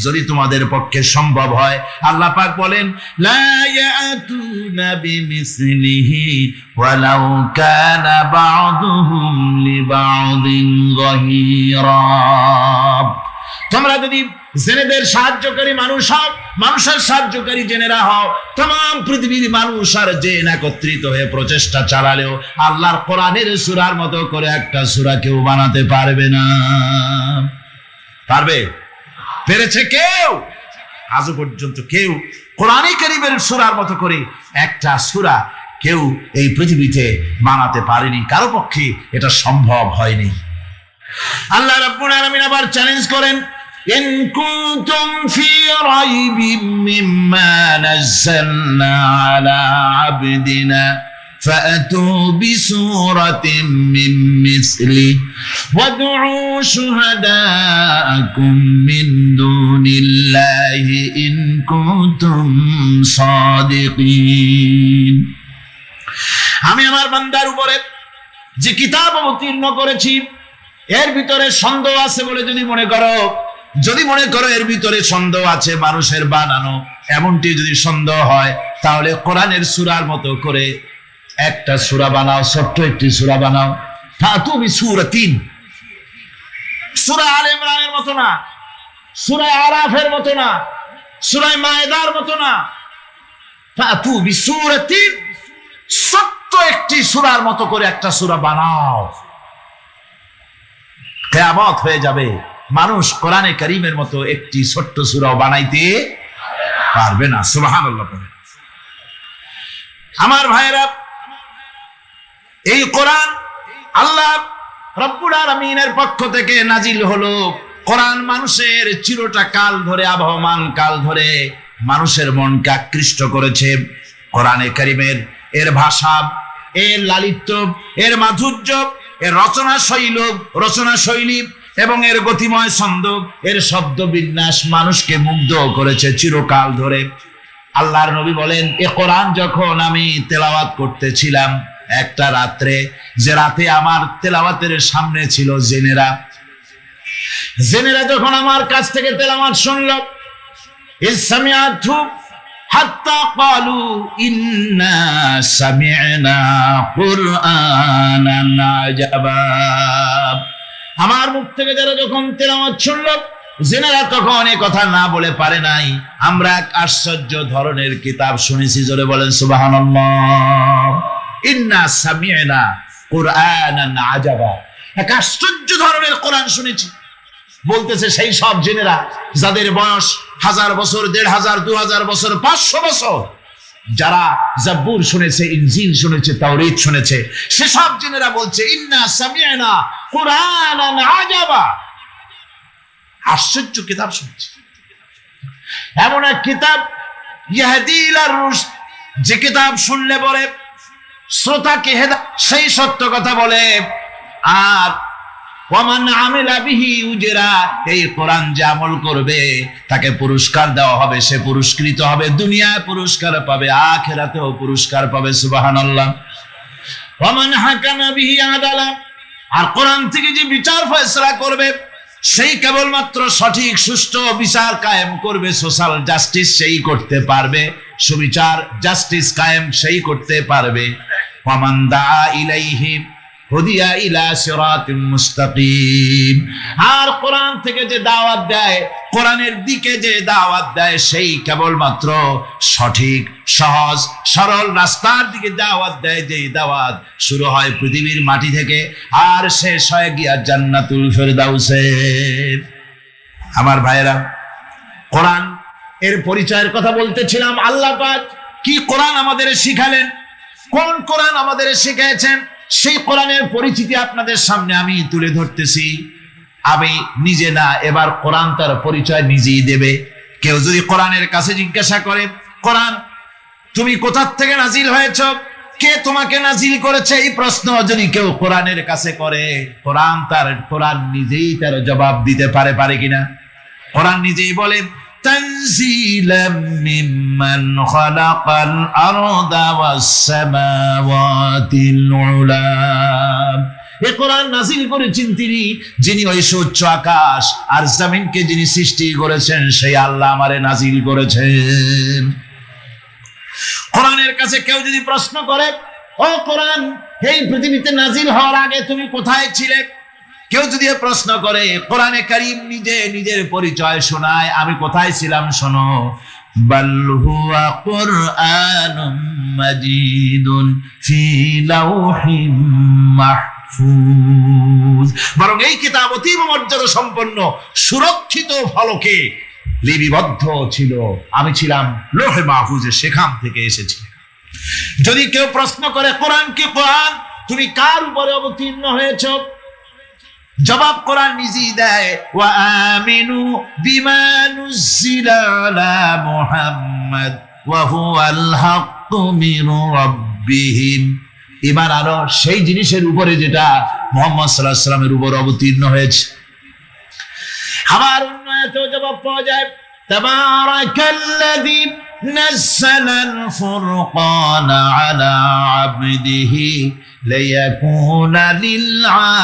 যদি তোমাদের পক্ষে সম্ভব হয়। আল্লাহ পাক বলেন, লা ইয়াতুনা বিমিসলিহি ওয়ালাউ কানা বা'দুহুম লিবা'দিন যাহিরা। তোমরা যদি জেনেদের সাহায্যকারী মানুষ হও, মানুষের সাহায্যকারী জেনেরা হও, तमाम পৃথিবীর মানুষ আর জেন একত্রিত হয়ে প্রচেষ্টা চালালেও আল্লাহর কোরআনের সূরার মতো করে একটা সূরা কেউ বানাতে পারবে না। পারবে? পেরেছে কেউ? আজ পর্যন্ত কেউ কোরআনে কারীমের সূরার মতো করে একটা সূরা কেউ এই পৃথিবীতে বানাতে পারেনি। কারো পক্ষে এটা সম্ভব হয়নি। আল্লাহ রাব্বুল আলামিন আবার চ্যালেঞ্জ করেন, ইন কুনতুম ফি রাইবিম মিম্মা নাযালনা আলা আবদিনা فأتوا بسورة من مثله وادعوا شهداءكم من دون الله إن كنتم صادقين। আমি আমার বান্দার উপরে যে কিতাব অবতীর্ণ করেছি এর ভিতরে সন্দেহ আছে বলে যদি মনে করো এর ভিতরে সন্দেহ আছে, মানুষের বানানো, এমনটি যদি সন্দেহ হয়, তাহলে কোরআনের সূরার মতো করে একটা সূরা বানাও, ছোট্ট একটি সূরা বানাও। ফাতু বিসূরাতিন, সূরা আলে ইমরানের মতো না, সূরা আরাফের মতো না, সূরা মায়েদার মতো না। ফাতু বিসূরাতিন, ছোট্ট একটি সূরার মতো করে একটা সূরা বানাও। কিয়ামত হয়ে যাবে, মানুষ কোরআনে কারীমের মতো একটি ছোট্ট সূরাও বানাইতে পারবে না। সুবহানাল্লাহ। আমার ভাইরা, এই কোরআন আল্লাহ রাব্বুল আলামিনের পক্ষ থেকে নাজিল হলো। কোরআন মানুষের চিরটা কাল ধরে, আবহমান কাল ধরে মানুষের মনকে আকৃষ্ট করেছে। কোরআনে কারীমের এর ভাষা, এর লালিত্য, এর মাধুর্য, এর রচনা শৈলী এবং এর গতিময় ছন্দ, এর শব্দ বিন্যাস মানুষকে মুগ্ধ করেছে চিরকাল ধরে। আল্লাহর নবী বলেন, এ কোরআন যখন আমি তেলাওয়াত করতেছিলাম একটা রাত্রে, যে রাতে আমার তেলাওয়াতের সামনে ছিল জেনেরা যখন আমার কাছ থেকে তেলাওয়াত শুনল, ইসসামিআতু হাত্তা ক্বালু ইন্না সামি'না কুরআনান আজাবা। আমার মুখ থেকে যারা যখন তেলাওয়াত শুনল, জেনেরা তখন এ কথা না বলে পারে নাই, আমরা এক আশ্চর্য ধরনের কিতাব শুনেছি। জোরে বলেন সুবহানাল্লাহ। ইন্না সামি'না কুরআনান আজাবা, এক আশ্চর্য ধরনের কোরআন শুনেছি। বলতেছে সেই সব জেনেরা যাদের বয়স 1000 বছর, 1500, 2000 বছর, 500 বছর, যারা জাবুর শুনেছে, ইনজিল শুনেছে, তাওরীত শুনেছে, সেসব জেনেরা বলছে ইন্না সামি'না কুরআনান আজাবা, আশ্চর্য কিতাব শুনেছি। এমন এক কিতাব ইয়াহদি ইলা রুশদ, যে কিতাব শুনলে বলে শ্রোতাকে হেদায়েত, সেই সত্য কথা বলে। আর ওয়ামান আমিলা বিহি উজরা, এই কোরআন যে আমল করবে তাকে পুরস্কার দেওয়া হবে, সে পুরস্কৃত হবে, দুনিয়ায় পুরস্কার পাবে, আখিরাতেও পুরস্কার পাবে। সুবহানাল্লাহ। ওয়ামান হাকামা বিহি আদালা, আর কোরআন থেকে যে বিচার ফয়সালা করবে সেই কেবলমাত্র সঠিক সুষ্ঠু বিচার কায়েম করবে, সোশ্যাল জাস্টিস সেই করতে পারবে, সুবিচার জাস্টিস কায়েম সেই করতে পারবে। ওয়ামান দাআ ইলাইহি হুদিয়া ইলা সিরাতিম মুস্তাকিম, আর কোরআন থেকে যে দাওয়াত দেয়, কোরআনের দিকে যে দাওয়াত দেয়, সেই কেবলমাত্র সঠিক সহজ সরল রাস্তার দিকে দাওয়াত দেয়। যেই দাওয়াত শুরু হয় পৃথিবীর মাটি থেকে আর শেষ হয় গিয়া জান্নাতুল ফেরদাউসে। আমার ভাইয়েরা, কোরআন এর পরিচয়ের কথা বলতেছিলাম। আল্লাহ পাক কি কোরআন আমাদের শিখালেন, কোন কোরআন আমাদের শিখিয়েছেন, সেই কোরআনের পরিচিতি আপনাদের সামনে আমি তুলে ধরতেছি। আমি নিজে না, এবার কোরআন তার পরিচয় নিজেই দেবে। কেউ যদি কোরআনের কাছে জিজ্ঞাসা করে, কোরআন তুমি কোথা থেকে নাজিল হয়েছ, কে তোমাকে নাজিল করেছে, এই প্রশ্ন যদি কেউ কোরআনের কাছে করে, কোরআন নিজেই তার জবাব দিতে পারে কিনা? কোরআন নিজেই বলে, তানজিলাম মিম্মান খালাকাল আরদা ওয়াস সামাওয়াতিল উলা, এ কোরআন নাজিল করেছেন তিনি, যিনি ওই উচ্চ আকাশ আর জমিনকে যিনি সৃষ্টি করেছেন, সেই আল্লাহ আমারে নাজিল করেছেন। কোরআনের কাছে কেউ যদি প্রশ্ন করে, ও কোরআন, এই পৃথিবীতে নাজিল হওয়ার আগে তুমি কোথায় ছিলে? কেউ যদি প্রশ্ন করে, কোরআনে কারীম নিজে নিজের পরিচয় শোনায়, আমি কোথায় ছিলাম শোনো। বাল হুয়া কুরআনুম মাজিদুন ফি লাউহিম মাহফুজ, বরং এই কিতাব অতীব মর্যাদা সম্পন্ন সুরক্ষিত ফলকে লিপিবদ্ধ ছিল, আমি ছিলাম লৌহে মাহফুজে, সেখান থেকে এসেছি। যদি কেউ প্রশ্ন করে, কোরআন কি, কোরআন তুমি কার উপরে অবতীর্ণ হয়েছ? জবাব কোরআন নিজেই দেয়, ওয়া আমিনু বিমা নুজিলা আলা মুহাম্মাদ ওয়া হুয়াল হাক্কু মির রাব্বিহিম। ঈমান আনো সেই জিনিসের উপরে যেটা মুহাম্মদ সাল্লাল্লাহু আলাইহি ওয়াসাল্লামের উপর অবতীর্ণ হয়েছে। আবার অন্য আয়াতেও জবাব পাওয়া যায়, তাবারাকাল্লাযী নাযালাল ফুরকানা আলা আবদিহি লিয়াকুনা লিল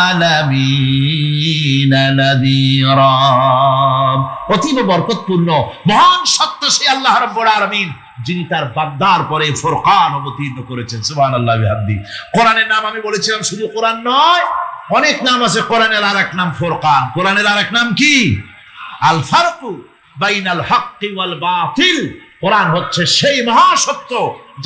আলামিনা নাযীরা। অতীব বরকতপূর্ণ মহান সত্য সেই আল্লাহ রাব্বুল আলামিন, যিনি তার বান্দার পরে ফুরকান অবতীর্ণ করেছেন। সুবহানাল্লাহ বিহামদিহি। কোরআনের নাম আমি বলেছিলাম শুধু কোরআন নয়, অনেক নাম আছে। কোরআনের আরেক নাম ফুরকান। কোরআনের আরেক নাম কি? আল ফারকু বাইনাল হাক্কি ওয়াল বাতিল। কোরআন হচ্ছে সেই মহাসত্য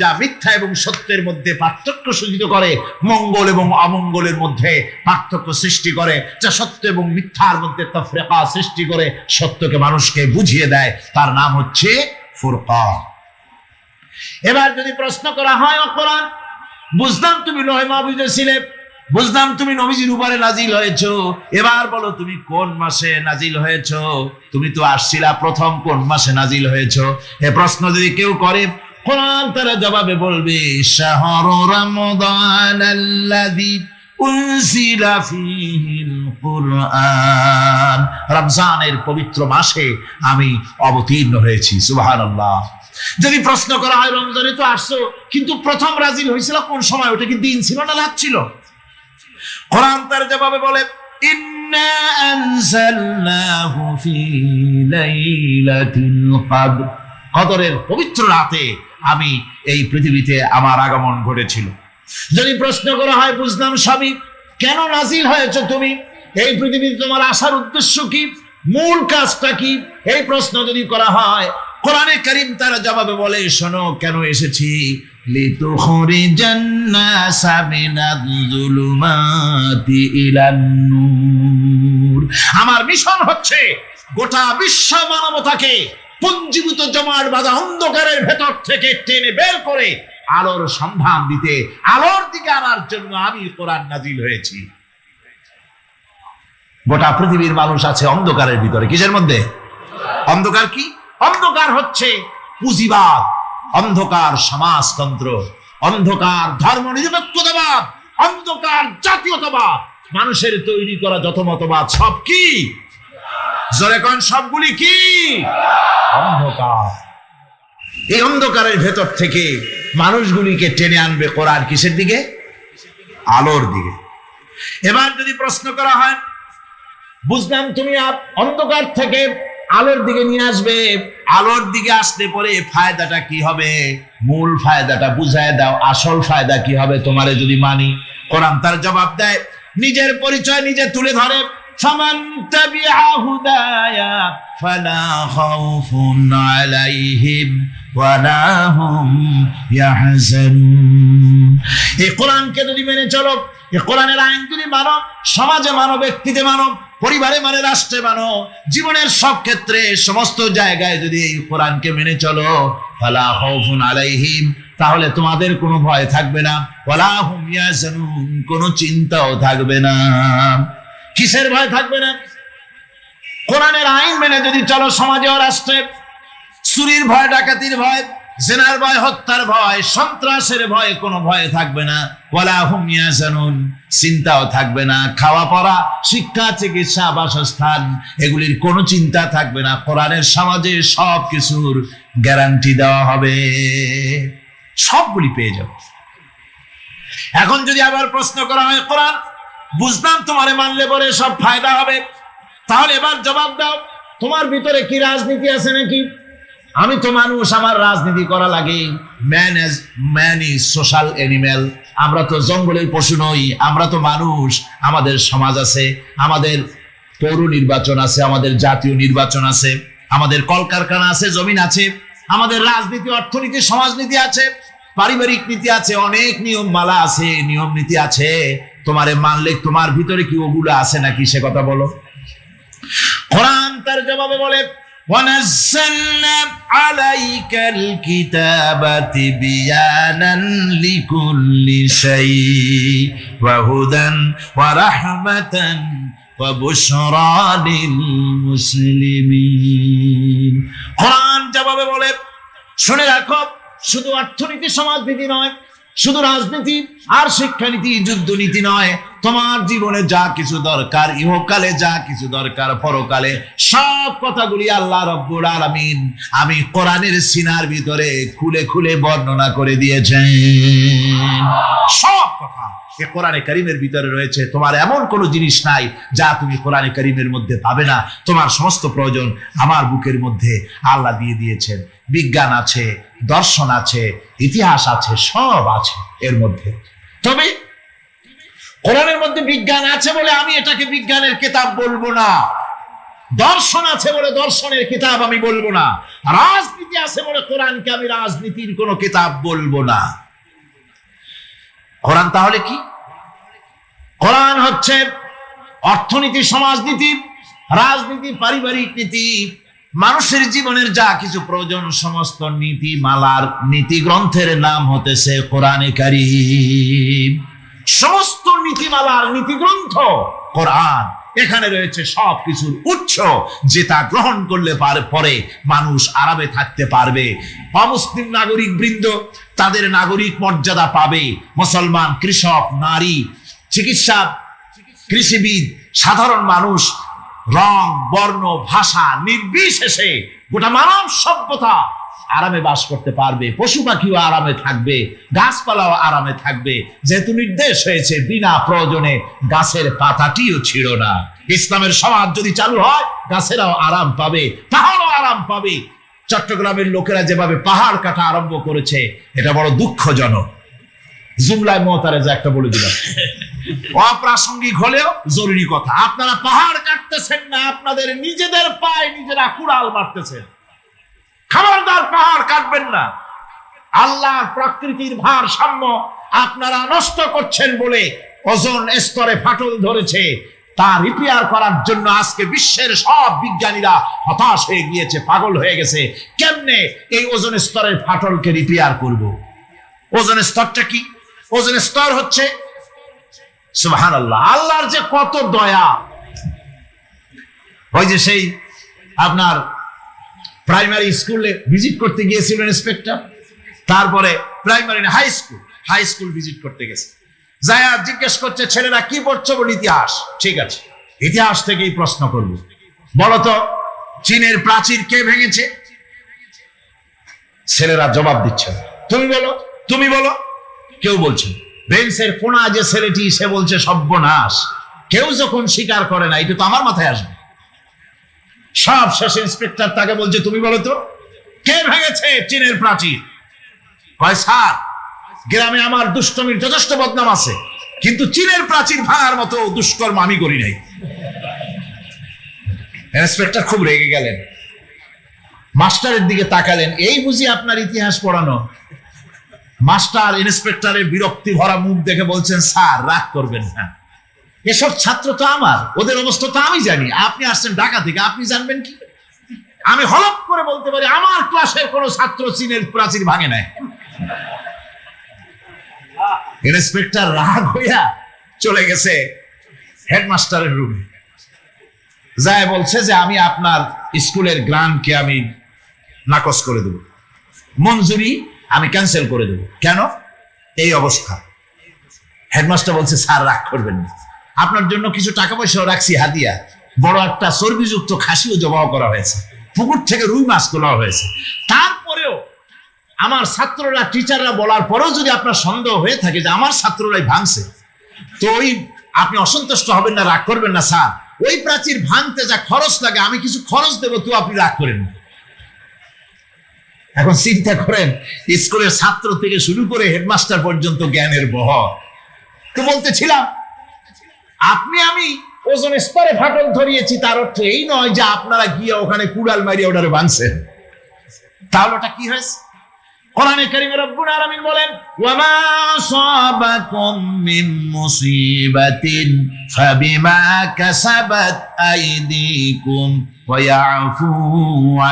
যা মিথ্যা এবং সত্যের মধ্যে পার্থক্য সূচিত করে, মঙ্গল এবং অমঙ্গলের মধ্যে পার্থক্য সৃষ্টি করে, যা সত্য এবং মিথ্যার মধ্যে তাফরিকা সৃষ্টি করে, সত্যকে মানুষকে বুঝিয়ে দেয়। তার নাম হচ্ছে ফুরকান। এবার যদি প্রশ্ন করা হয়, ও কোরআন, বুঝলাম তুমি লৌহে মাহফুজে ছিলে, বুঝলাম তুমি নবীজির উপরে নাজিল হয়েছো, এবার বলো তুমি কোন মাসে নাজিল হয়েছো? তুমি তো আসছিলা প্রথম কোন মাসে নাজিল হয়েছো? এ প্রশ্ন যদি কেউ করে, কোরআন তারা জবাবে বলবে, শাহরু রমাদানাল্লাযী উনজিলা ফীহিল কুরআন। রমজানের পবিত্র মাসে আমি অবতীর্ণ হয়েছি। সুবহানাল্লাহ। যদি প্রশ্ন করা হয়, রমজানে তো আসছো, কিন্তু প্রথম নাজিল হয়েছিল কোন সময়? ওটা কি দিন ছিল না রাত ছিল? কোরআন তার জবাবে বলে, ইন্না আনজালনাহু ফি লাইলাতিল কদর। কদরের পবিত্র রাতে আমি এই পৃথিবীতে আমার আগমন ঘটেছিল। যদি প্রশ্ন করা হয়, বুঝলাম সবই, কেন নাজিল হয়েছে তুমি? এই পৃথিবীতে তোমার আসার উদ্দেশ্য কি? মূল কাজটা কি? এই প্রশ্ন যদি করা হয়, কোরআনে কারীম তার জবাবে বলে, শোনো কেন এসেছি। লিতুখরিজান নাসা মিনাজ-জুলুমাতি ইলান-নূর। আমার মিশন হচ্ছে গোটা বিশ্ব মানবতাকে পুঞ্জীভূত জমাট বাঁধা অন্ধকারের ভেতর থেকে টেনে বের করে আলোর সন্ধান দিতে, আলোর দিকে আনার জন্য আমি কোরআন নাজিল হয়েছি। গোটা পৃথিবীর মানুষ আছে অন্ধকারের ভিতরে। কিসের মধ্যে? অন্ধকার কি? অন্ধকার হচ্ছে পুঁজিবাদ, অন্ধকার সমাজতন্ত্র, অন্ধকার ধর্ম নিরপেক্ষতাবাদ, অন্ধকার জাতীয়তাবাদ। মানুষের তৈরি করা যত মতবাদ সব কি? জোরে কোন, সবগুলি কি? অন্ধকার। এই অন্ধকারের ভেতর থেকে মানুষগুলিকে টেনে আনবে কোরআন কিসের দিকে? আলোর দিকে। এবার যদি প্রশ্ন করা হয়, বুঝলাম তুমি অন্ধকার থেকে আলোর দিকে নিয়ে আসবে, আলোর দিকে আসতে পরে ফায়দাটা কি হবে? মূল ফায়দাটা বুঝায় দাও, আসল ফায়দা কি হবে তোমারে যদি মানি? কোরআন তার জবাব দেয়, নিজের পরিচয় নিজে তুলে ধরে, ফামান তাবিআ হুদায়া ফালা খাউফুন আলাইহিম ওয়ালা হুম ইয়াহজানুন। এই কোরআনকে যদি মেনে চলো, এই কোরআনের আইন যদি মানো, সমাজে মানো, ব্যক্তিতে মানো, পরিবারে মানে, রাষ্ট্রে মানো, জীবনের সব ক্ষেত্রে সমস্ত জায়গায় যদি এই কোরআনকে মেনে চলো, ফালা খাউফুন আলাইহিম, তাহলে তোমাদের কোনো ভয় থাকবে না, ওয়ালা হুম ইয়াহজানুন, কোনো চিন্তাও থাকবে না। কিসের ভয় থাকবে না? কোরআনের আইন মেনে যদি চলো সমাজে ও রাষ্ট্রে, চুরির ভয়, ডাকাতির ভয়, জিনার ভয়, হত্যার ভয়, সন্ত্রাসের ভয়, কোনো ভয় থাকবে না। ওয়ালা হুম ইয়াহজানুন, চিন্তাও থাকবে না। খাওয়া পড়া, শিক্ষা, চিকিৎসা, বাসস্থান, এগুলির কোনো চিন্তা থাকবে না। কোরআনের সমাজে সব কিছুর গ্যারান্টি দেওয়া হবে, সবগুলি পেয়ে যাবে। এখন যদি আবার প্রশ্ন করা হয়, কোরআন বুঝলাম তোমারে মানলে পরে সব ফায়দা হবে, তাহলে এবার জবাব দাও, তোমার ভিতরে কি রাজনীতি আছে নাকি? আমি তো মানুষ, আমার রাজনীতি করা লাগে। Man is social animal. আমরা তো জঙ্গলের পশু নই, আমরা তো মানুষ। আমাদের সমাজ আছে, আমাদের পৌর নির্বাচন আছে, আমাদের জাতীয় নির্বাচন আছে, আমাদের কলকারখানা আছে, জমিন আছে, আমাদের রাজনীতি, অর্থনীতি, সমাজনীতি আছে, পারিবারিক নীতি আছে, অনেক নিয়ম মালা আছে, নিয়ম নীতি আছে। তোমারে মানলে তোমার ভিতরে কি ওগুলো আছে নাকি? সে কথা বলো। কোরআন তার জবাবে বলে, ونزلنا عليك الكتاب تبيانا لكل شيء وهدى ورحمة وبشرى للمسلمين কোরআন জবাবে বলে, শুনে রাখো, শুধু অর্থনীতি সমাজনীতি নয়, শুধু রাজনীতি আর শিক্ষানীতি যুদ্ধনীতি নয়, তোমার জীবনে যা কিছু দরকার, ইহকালে যা কিছু দরকার, পরকালে সব কথাগুলি আল্লাহ রব্বুল আলামিন আমি কোরআনের সিনার ভিতরে খুলে খুলে বর্ণনা করে দিয়েছেন। সব কথা এই কোরআনে কারীমের ভিতরে রয়েছে। তোমার এমন কোনো জিনিস নাই যা তুমি কোরআনে কারীমের মধ্যে পাবে না। তোমার সমস্ত প্রয়োজন আমার বুকের মধ্যে আল্লাহ দিয়ে দিয়েছেন। বিজ্ঞান আছে, দর্শন আছে, ইতিহাস আছে, সব আছে এর মধ্যে। তবে কোরআনের মধ্যে বিজ্ঞান আছে বলে আমি এটাকে বিজ্ঞানের কিতাব বলবো না, দর্শন আছে বলে দর্শনের কিতাব আমি বলবো না, রাজনীতি আছে বলে কোরআনকে আমি রাজনীতির কোনো কিতাব বলবো না। কোরআন তাহলে কি? কোরআন হচ্ছে অর্থনীতি, সমাজনীতি, রাজনীতি, পারিবারিক নীতি, মানুষের জীবনের যা কিছু প্রয়োজন, সমস্ত নীতিমালার নীতি গ্রন্থের নাম হতেছে কোরআনে কারীম। সমস্ত নীতিমালার নীতি গ্রন্থ কোরআন। এখানে রয়েছে সব কিছুর উৎস, যেটা গ্রহণ করলে পরে মানুষ আরামে থাকতে পারবে। অমুসলিম নাগরিক বৃন্দ তাদের নাগরিক মর্যাদা পাবে। মুসলমান, কৃষক, নারী, চিকিৎসা, কৃষিবিদ, সাধারণ মানুষ, রং, বর্ণ, ভাষা নির্বিশেষে গোটা মানব সভ্যতা আরামে বাস করতে পারবে। পশু পাখিও আরামে থাকবে, গাছপালাও আরামে থাকবে, যেহেতু নির্দেশ হয়েছে বিনা প্রয়োজনে গাছের পাতাটিও ছিঁড়ো না। ইসলামের সমাজ যদি চালু হয়, গাছেরাও আরাম পাবে, পাহাড়ও আরাম পাবে। চট্টগ্রামের লোকেরা যেভাবে পাহাড় কাটা আরম্ভ করেছে, এটা বড় দুঃখজনক। জুমলায় মুতারেজা একটা বলে দিলাম, অপ্রাসঙ্গিক হলেও জরুরি কথা। আপনারা পাহাড় কাটতেছেন না, আপনাদের নিজেদের পায়ে নিজেরা কুড়াল মারতেছেন। খবরদার পাহাড় কাটবেন না। আল্লাহর প্রকৃতির ভারসাম্য আপনারা নষ্ট করছেন বলে ওজোন স্তরে ফাটল ধরেছে। তা রিপেয়ার করার জন্য আজকে বিশ্বের সব বিজ্ঞানীরা হতাশ হয়ে গিয়েছে, পাগল হয়ে গেছে। কেমনে এই ওজোন স্তরের ফাটলকে রিপেয়ার করব? ওজোন স্তরটা কি? ওজোন স্তর হচ্ছে, সুবহানাল্লাহ, আল্লাহর যে কত দয়া। ওই যে সেই আপনার প্রাইমারি স্কুলে ভিজিট করতে গিয়েছিলেন ইন্সপেক্টর, তারপরে প্রাইমারি হাই স্কুল ভিজিট করতে গেছে, যায়া জিজ্ঞেস করছে, ছেলেরা কি পড়ছো? বলে ইতিহাস। ঠিক আছে, ইতিহাস থেকেই প্রশ্ন করব, বলতো চীনের প্রাচীর কে ভেঙেছে? ছেলেরা জবাব দিচ্ছে, তুমি বলো, তুমি বলো। কেউ বলছে বেঞ্চের কোনা যে ছেলেটি, সে বলছে সর্বনাশ। কেউ যখন স্বীকার করে না, এটা তো আমার মাথায় আসবে। সব শেষে ইন্সপেক্টর তাকে বলছে, তুমি বলো তো কে ভেঙেছে চীনের প্রাচীর? কয়, স্যার, গ্রামে আমার দুষ্টমির যথেষ্ট বদনাম আছে, কিন্তু চীনের প্রাচীর ভাঙার মতো দুষ্কর্ম আমি করি নাই। ইন্সপেক্টর খুব রেগে গেলেন, মাস্টারের দিকে তাকালেন, এই বুঝি আপনার ইতিহাস পড়ানো? মাস্টার ইন্সপেক্টরের বিরক্তি ভরা মুখ দেখে বলছেন, স্যার রাগ করবেন না, এসব ছাত্র তো আমার, ওদের অবস্থা তো আমি জানি। আপনি আসছেন ঢাকা থেকে, আপনি জানবেন কি? আমি হলপ করে বলতে পারি আমার ক্লাসের কোন ছাত্র চীনের প্রাচীর ভাঙে নাই। ইন্সপেক্টর রাগ হইয়া চলে গেছে হেডমাস্টারের রুমে, যায় বলছে যে আমি আপনার স্কুলের গ্রান্টকে আমি নাকচ করে দেব, মঞ্জুরি আমি ক্যান্সেল করে দেব। কেন? এই অবস্থা। হেডমাস্টার বলছে, স্যার রাগ করবেন না, আপনার জন্য কিছু টাকা পয়সাও রাখছি হাদিয়া, বড় একটা চর্বিযুক্ত খাসিও জবাও করা হয়েছে, পুকুর থেকে রুই মাছ তোলা হয়েছে। তারপরেও আমার ছাত্ররা, টিচাররা বলার পরেও যদি আপনার সন্দেহ হয়ে থাকে যে আমার ছাত্ররাই ভাঙছে, তো ওই আপনি অসন্তুষ্ট হবেন না, রাগ করবেন না। স্যার, ওই প্রাচীর ভাঙতে যা খরচ লাগে আমি কিছু খরচ দেবো, তো আপনি রাগ করেন না। এখন চিন্তা করেন, স্কুলের ছাত্র থেকে শুরু করে হেডমাস্টার পর্যন্ত জ্ঞানের বহর। তো বলতেছিলাম, আপনি আমি ওজন স্তরে ফাটল ধরিয়েছি, তার অর্থ এই নয় যে আপনারা গিয়ে ওখানে কুড়াল মারিয়ে ওটারে ভাঙছেন। তাহলে ওটা কি হয়েছে? কোরআনে কারীমে রব্বুল আলামিন বলেন, ওয়ামা আসাবাকুম মিন মুসিবাতিন ফাবিমা কাসাবাত আইদিকুম ওয়া ইয়াফু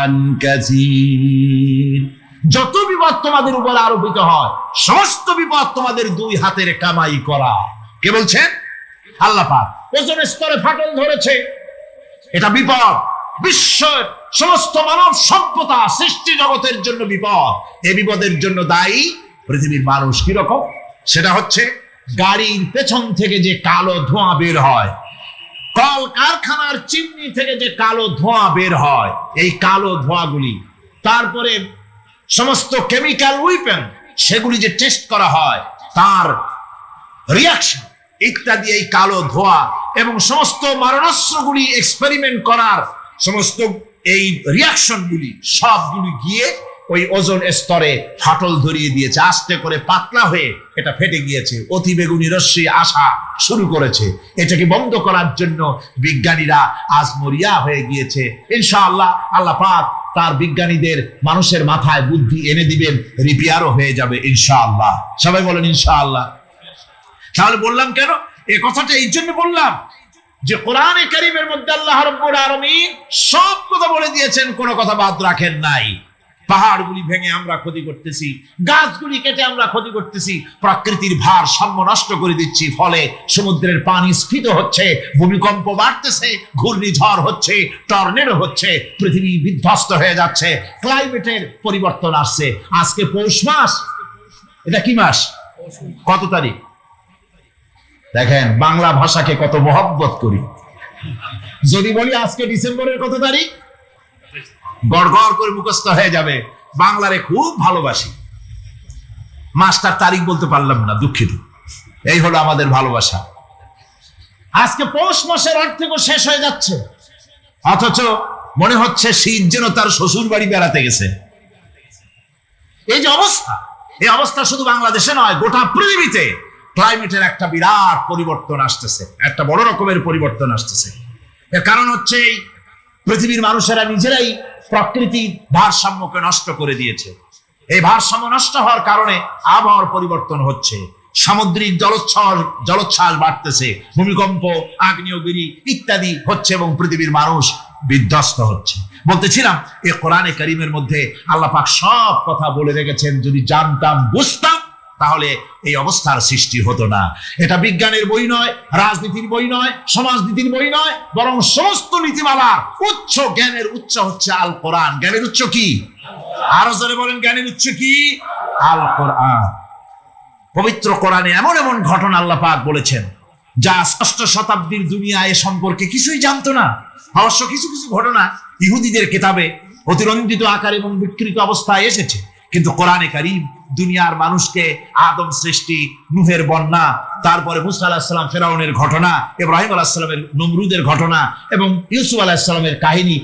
আন কাসীর। যত বিপদ তোমাদের উপর আরোপিত হয়, সমস্ত বিপদ তোমাদের দুই হাতের কামাই করা। কে বলছেন? আল্লাহ পাক। ওজোন স্তরে ফাটল ধরেছে, এটা বিপদ। বিশ্বের সমস্ত মানব সভ্যতা সৃষ্টি জগতের জন্য বিপদ। এই বিপদের জন্য দায়ী পৃথিবীর মানুষ। কি রকম? সেটা হচ্ছে গাড়ির পেছন থেকে যে কালো ধোঁয়া বের হয়, কল কারখানার চিমনি থেকে যে কালো ধোঁয়া বের হয়, এই কালো ধোঁয়াগুলি, তারপরে সমস্ত কেমিক্যাল উইপেন সেগুলি যে টেস্ট করা হয়, তার রিয়াকশন ইত্যাদি, এই কালো ধোঁয়া এবং সমস্ত মারণাস্ত্রগুলি এক্সপেরিমেন্ট করার সমস্ত এই রিয়াকশনগুলি সবগুলি গিয়ে ওই ওজোন স্তরে ফাটল ধরিয়ে দিয়েছে। আস্তে করে পাতলা হয়ে এটা ফেটে গিয়েছে, অতি বেগুনি রশ্মি আসা শুরু করেছে। এটাকে বন্ধ করার জন্য বিজ্ঞানীরা আজ মরিয়া হয়ে গিয়েছে। ইনশাআল্লাহ আল্লাহ পাক তার বিজ্ঞানীদের মানুষের মাথায় বুদ্ধি এনে দিবেন, রিপেয়ারও হয়ে যাবে ইনশাআল্লাহ। সবাই বলেন ইনশাআল্লাহ। তাহলে বললাম কেন এই কথাটা? এই জন্য বললাম যে কোরআনে কারীমের মধ্যে আল্লাহ রাব্বুল আলামিন সব কথা বলে দিয়েছেন, কোনো কথা বাদ রাখেন নাই। পাহাড়গুলি ভেঙে আমরা ক্ষতি করতেছি, গাছগুলি কেটে আমরা ক্ষতি করতেছি, প্রকৃতির ভারসাম্য নষ্ট করে দিচ্ছি, ফলে সমুদ্রের পানি স্ফীত হচ্ছে, ভূমিকম্প বাড়তেছে, ঘূর্ণিঝড় হচ্ছে, টর্নেডো হচ্ছে, পৃথিবী বিধ্বস্ত হয়ে যাচ্ছে, ক্লাইমেটের পরিবর্তন আসছে। আজকে পৌষ মাস, এটা কি মাস? কত তারিখ? দেখেন বাংলা ভাষাকে কত মহব্বত করি। যদি বলি আজকে ডিসেম্বরের কত তারিখ, গড় গড় করে মুখস্থ হয়ে যাবে। বাংলারে খুব ভালোবাসি, মাসটার তারিখ বলতে পারলাম না, দুঃখিত। এই হলো আমাদের ভালোবাসা। আজকে পৌষ মাসের অর্ধেকও শেষ হয়ে যাচ্ছে, অথচ মনে হচ্ছে শীত যেন তার শ্বশুর বাড়ি বেড়াতে গেছে। এই যে অবস্থা, এই অবস্থা শুধু বাংলাদেশে নয়, গোটা পৃথিবীতে ক্লাইমেটের একটা বিরাট পরিবর্তন আসতেছে, একটা বড় রকমের পরিবর্তন আসতেছে। এর কারণ হচ্ছে এই পৃথিবীর মানুষেরা নিজেরাই প্রকৃতির ভারসাম্যকে নষ্ট করে দিয়েছে। এই ভারসাম্য নষ্ট হওয়ার কারণে আবহাওয়ার পরিবর্তন হচ্ছে, সামুদ্রিক জলোচ্ছ্বাস বাড়তেছে, ভূমিকম্প, আগ্নেয়গিরি ইত্যাদি হচ্ছে এবং পৃথিবীর মানুষ বিধ্বস্ত হচ্ছে। বলতেছিলাম এই কোরআনে কারীমের মধ্যে আল্লাহ পাক সব কথা বলে রেখেছেন। যদি জানতাম, বুঝতাম, তাহলে এই অবস্থার সৃষ্টি হতো না। এটা বিজ্ঞানের বই নয়, রাজনীতির বই নয়, সমাজনীতির বই নয়, বরং সমস্ত নীতিমালার উচ্চ, জ্ঞানের উচ্চ হচ্ছে আল কোরআন। জ্ঞানের উচ্চ কি? আরো জোরে বলেন, জ্ঞানের উচ্চ কি? আল কোরআন। পবিত্র কোরআনে এমন এমন ঘটনা আল্লাহ পাক বলেছেন যা ষষ্ঠ শতাব্দীর দুনিয়া এ সম্পর্কে কিছুই জানতো না। অবশ্য কিছু কিছু ঘটনা ইহুদিদের কিতাবে অতিরঞ্জিত আকার এবং বিকৃত অবস্থায় এসেছে, কিন্তু কোরআনে কারীম দুনিয়ার মানুষকে আদম সৃষ্টি, নূহের বন্যা, তারপরে মুসা আলাইহিস সালাম ফেরাউনের ঘটনা, ইব্রাহিম আলাইহিস সালামের নমরুদের ঘটনা এবং ইউসুফ আলাইহিস সালামের কাহিনী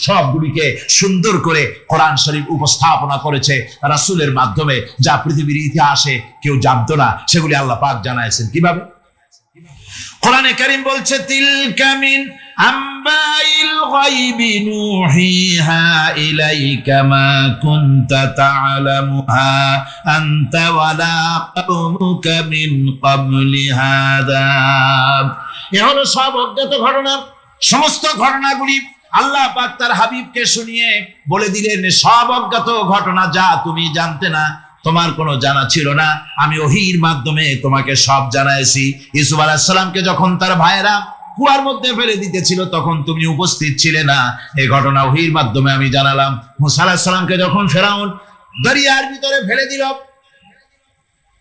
সবগুলিকে সুন্দর করে কোরআন শরীফ উপস্থাপনা করেছে রাসূলের মাধ্যমে, যা পৃথিবীর ইতিহাসে কেউ জানতো না। সেগুলি আল্লাহ পাক জানাইছেন কিভাবে? কোরআনে কারীম বলছে, তিলকা মিন আম্বাইল গায়বি নুহিহা ইলাইকা মা কুনতা তা'লামুহা আনতা ওয়ালা কওমুকা মিন ক্বাবলি হাযা। এ হলো সব অজ্ঞাত ঘটনা। সমস্ত ঘটনাগুলি আল্লাহ পাক তার হাবিবকে শুনিয়ে বলে দিলেন, সব অজ্ঞাত ঘটনা, যা তুমি জানতে না, তোমার কোনো জানা ছিল না, আমি ওহীর মাধ্যমে তোমাকে সব জানাইছি। ইউসুফ আলাইহিস সালামকে যখন তার ভাইয়েরা কুয়ার মধ্যে ফেলে দিতেছিল, তখন তুমি উপস্থিত ছিলে না, এই ঘটনা ওহীর মাধ্যমে আমি জানালাম। মুসা আলাইহিস সালামকে যখন ফেরাউন দরিয়ার ভিতরে ফেলে দিল,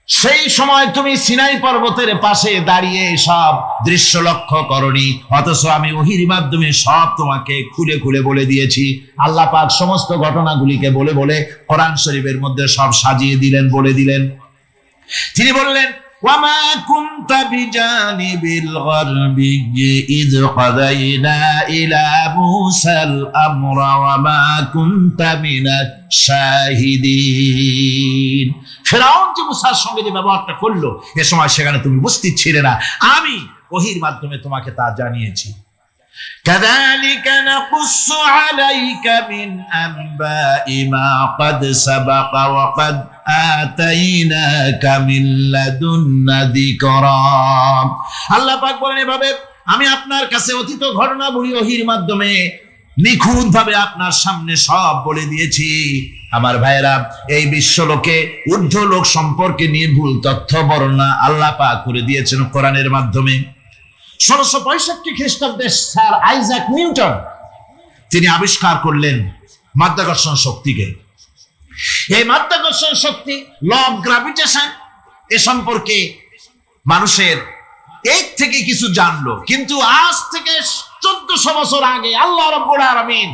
সেই সময় তুমি সিনাই পর্বতের পাশে দাঁড়িয়ে সব দৃশ্য লক্ষ্য করনি, অথচ আমি ওহীর মাধ্যমে সব তোমাকে খুলে খুলে বলে দিয়েছি। আল্লাহ পাক সমস্ত ঘটনাগুলিকে বলে বলে কোরআন শরীফের মধ্যে সব সাজিয়ে দিলেন, বলে দিলেন। তিনি বললেন, ওয়ামা কুনতা বিজানিবিল গারবি ইয কাদাইনা ইলা মুসাল আমরা ওয়ামা কুনতা মিনাশ শাহিদিন। ফেরাউন যে মুসার সঙ্গে যে ব্যবহারটা করলো, এ সময় সেখানে তুমি উপস্থিত ছিলে না, আমি ওহীর মাধ্যমে তোমাকে তা জানিয়েছি। كذلك نقص عليك من أنباء ما قد سبق وقد آتيناك من لدنا ذكرا। আল্লাহ পাক বলেন এভাবে আমি আপনার কাছে অতীত ঘটনাবলী ওহীর মাধ্যমে নিখুঁত ভাবে আপনার সামনে সব বলে দিয়েছি। আমার ভাইরা, এই বিশ্বলোকে ঊর্ধ্ব লোক সম্পর্কে নিয়ে ভুল তথ্য বর্ণনা আল্লাহ পাক করে দিয়েছেন কোরআনের মাধ্যমে। 1665 খ্রিস্টাব্দে স্যার আইজাক নিউটন তিনি আবিষ্কার করলেন মাধ্যাকর্ষণ শক্তিকে। এই মাধ্যাকর্ষণ শক্তি, ল অফ গ্রাভিটেশন, এ সম্পর্কে মানুষের এই থেকে কিছু জানলো, কিন্তু আজ থেকে 1400 বছর আগে আল্লাহ রাব্বুল আলামিন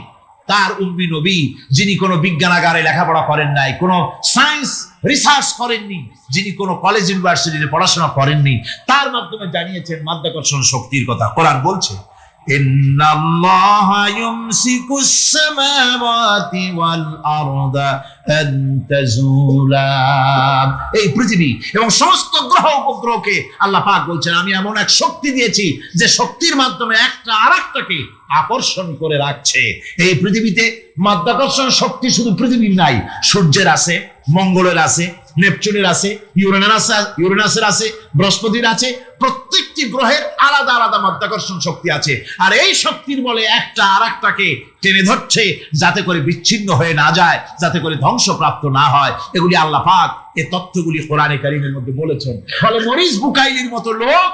তার উম্মি নবী, যিনি কোনো বিজ্ঞানাগারে লেখাপড়া করেন নাই, কোনো সায়েন্স রিসার্চ করেননি, যিনি কোনো কলেজ ইউনিভার্সিটিতে পড়াশোনা করেননি, তার মাধ্যমে জানিয়েছেন মাধ্যাকর্ষণ শক্তির কথা। কোরআন বলছে ইন্নাল্লাহা ইউমসিকুস সামাওয়াতি ওয়াল আরদা আন তাজুলা। এই পৃথিবী এবং সমস্ত গ্রহ উপগ্রহকে আল্লাহ পাক বলছেন আমি এমন এক শক্তি দিয়েছি যে শক্তির মাধ্যমে একটা আরেকটাকে আকর্ষণ করে রাখছে। এই পৃথিবীতে মাধ্যাকর্ষণ শক্তি শুধু পৃথিবীর নাই, সূর্যের আছে, মঙ্গলের আছে, নেপচুনের আছে, ইউরেনাসের আছে, বৃহস্পতির আছে। প্রত্যেকটি গ্রহের আলাদা আলাদা মাধ্যাকর্ষণ শক্তি আছে, আর এই শক্তির বলে একটা আরেকটাকে টেনে ধরছে যাতে করে বিচ্ছিন্ন হয়ে না যায়, যাতে করে ধ্বংসপ্রাপ্ত না হয়। এগুলি আল্লাহ পাক এই তথ্যগুলি কোরআনে কারীমের মধ্যে বলেছেন। ফলে মরিস বুকাইলির মতো লোক,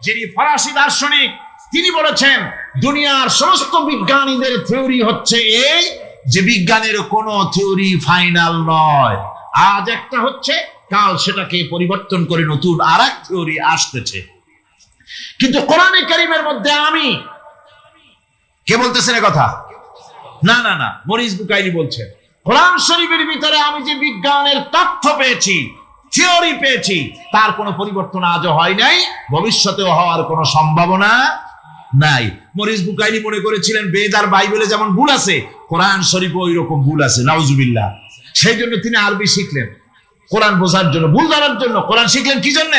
যিনি ফরাসি দার্শনিক, তিনি বলেছেন দুনিয়ার সমস্ত বিজ্ঞানীদের থিওরি হচ্ছে এই যে বিজ্ঞানের কোনো থিওরি ফাইনাল নয়। আজ একটা হচ্ছে, কাল সেটাকে পরিবর্তন করে নতুন আর এক থিওরি আসতেছে। কিন্তু কোরআনে কারীমের মধ্যে আমি, কে বলতেছেন এ কথা? না না না, মরিস বুকাইলি বলছেন কোরআন শরীফের ভিতরে আমি যে বিজ্ঞানের তথ্য পেয়েছি, থিওরি পেয়েছি, তার কোনো পরিবর্তন আজও হয় নাই, ভবিষ্যতেও হওয়ার কোনো সম্ভাবনা নাই। মরিস বুকাইলি মনে করেছিলেন বেদ আর বাইবেলে যেমন ভুল আছে, কোরআন শরীফে ওই রকম ভুল আছে, নাউজুবিল্লাহ। সেই জন্য তিনি আরবি শিখলেন কোরআন বোঝার জন্য, ভুল ধরার জন্য। কোরআন শিখলেন কি জন্য?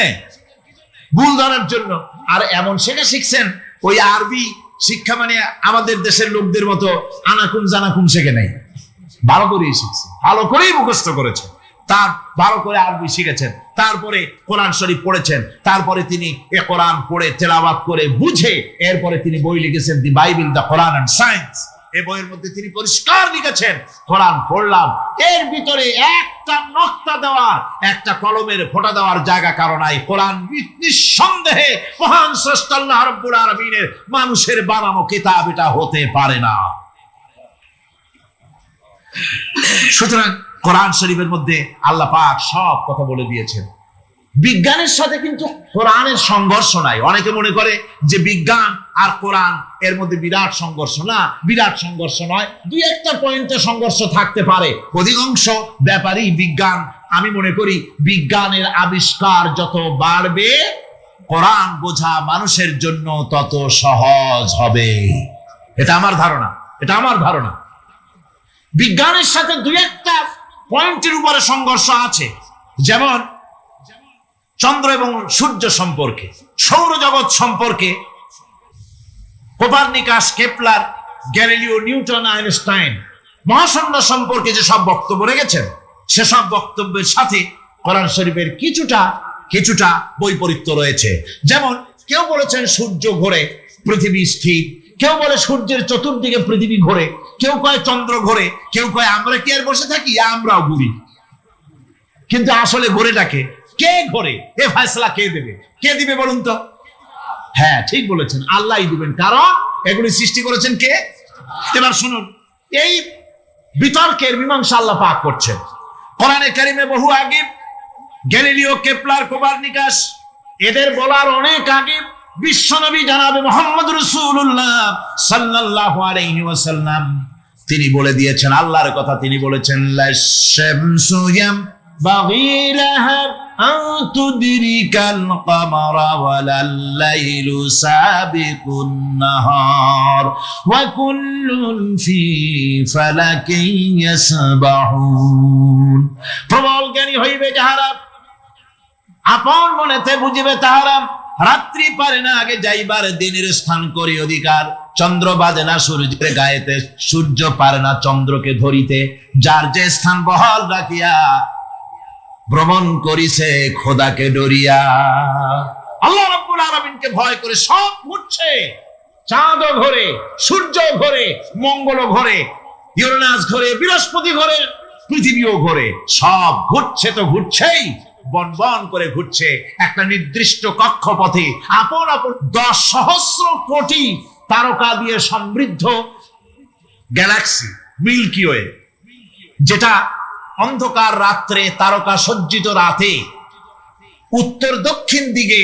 ভুল ধরার জন্য। আর এমন শেখা শিখছেন, ওই আরবি শিক্ষা মানে আমাদের দেশের লোকদের মতো আনাকুম জানাকুম শেখে নাই, ভালো করেই শিখছে, ভালো করেই মুখস্থ করেছে, তার ভালো করে আরবি শিখেছেন, তারপরে কোরআন শরীফ পড়েছেন, তারপরে তিনি এ কোরআন পড়ে তেলাওয়াত করে বুঝে এরপরে তিনি বই লিখেছেন the Bible, the Quran and science. এই বইয়ের মধ্যে তিনি পরিষ্কার লিখেছেন কোরআন পড়লাম, এর ভিতরে একটা নকতা দেওয়ার, একটা কলমের ফোঁটা দেওয়ার জায়গা কারো নাই। কোরআন নিঃসন্দেহে মহান স্রষ্টা আল্লাহ রাব্বুল আলামিনের মানুষের বানানো কিতাব এটা হতে পারে না। সুতরাং কোরআন শরীফের মধ্যে আল্লাহ পাক সব কথা বলে দিয়েছেন। বিজ্ঞানের সাথে কিন্তু কোরআনের সংঘর্ষ নাই। অনেকে মনে করে যে বিজ্ঞান আর কোরআন এর মধ্যে বিরাট সংঘর্ষ। না, বিরাট সংঘর্ষ নয়, দুই একটা পয়েন্টে সংঘর্ষ থাকতে পারে। অধিকাংশ ব্যাপারই বিজ্ঞান, আমি মনে করি বিজ্ঞানের আবিষ্কার যত বাড়বে কোরআন বোঝা মানুষের জন্য তত সহজ হবে। এটা আমার ধারণা, এটা আমার ধারণা। বিজ্ঞানের সাথে দুই একটা পয়েন্টের উপরে সংঘর্ষ আছে, যেমন চন্দ্র এবং সূর্য সম্পর্কে, সৌরজগৎ সম্পর্কে Copernicus, Kepler, Galileo, Newton, Einstein মহাশূন্য সম্পর্কে যে সব বক্তব্য রেখেছেন, সেসব বক্তব্যের সাথে কোরআন শরীফের কিছুটা বৈপরীত্য রয়েছে। যেমন কেউ বলেছেন সূর্য ঘোরে, পৃথিবী স্থির, কেউ বলে সূর্যের চতুর্দিকে পৃথিবী ঘোরে, কেউ কয় চন্দ্র ঘোরে, কেউ কয় আমরা কি আর বসে থাকি, আমরাও ঘুরি। কিন্তু আসলে ঘোরেটাকে কে ঘোরে, এ ফয়সালা কে দেবে? কে দিবে বলুন তো? হ্যাঁ, ঠিক বলেছেন, আল্লাহই দিবেন, কারণ এগুলি সৃষ্টি করেছেন কে? এবার শুনুন, এই বিতর্কের মীমাংসা আল্লাহ পাক করছেন কোরআনে কারিমে। বহু আগে গ্যালিলিও, কেপলার, কোপারনিকাস এদের বলার অনেক আগে বিশ্বনবী জনাবে মুহাম্মদ রাসূলুল্লাহ সাল্লাল্লাহু আলাইহি ওয়াসাল্লাম তিনি বলে দিয়েছেন, আল্লাহর কথা তিনি বলেছেন, লাশ-শামসু ইয়ানবাগি লাহা আন তুদরিকাল কামারা ওয়ালাল লাইলু সাবিকুন নাহার ওয়া কুল্লুন ফি ফালাকিন ইয়াসবাহুন। প্রবল জ্ঞানী হইবে যাহারা, আপন মনেতে বুঝিবে তাহারা, রাত্রি পারে না আগে যাইবার, দিনের স্থান করি অধিকার। চন্দ্র বাজে না সূর্যের গায়েতে, সূর্য পারে না চন্দ্রকে ধরিতে। যার যে স্থান বহাল রাখিয়া ভ্রমণ করিছে খোদাকে ডরিয়া। আল্লাহ রাব্বুল আলামিনকে ভয় করে সব ঘুরছে। চাঁদ ঘোরে, সূর্য ঘোরে, মঙ্গল ঘোরে, ইউরেনাস ঘোরে, বৃহস্পতি ঘোরে, পৃথিবীও ঘোরে। সব ঘুরছে তো ঘুরছেই, বন বন করে ঘুরছে একটা নির্দিষ্ট কক্ষপথে। আপন আপন 10 সহস্র কোটি তারকা দিয়ে সমৃদ্ধ গ্যালাক্সি মিল্কি ওয়ে, যেটা অন্ধকার রাত্রে, তারকা সজ্জিত রাতে উত্তর দক্ষিণ দিকে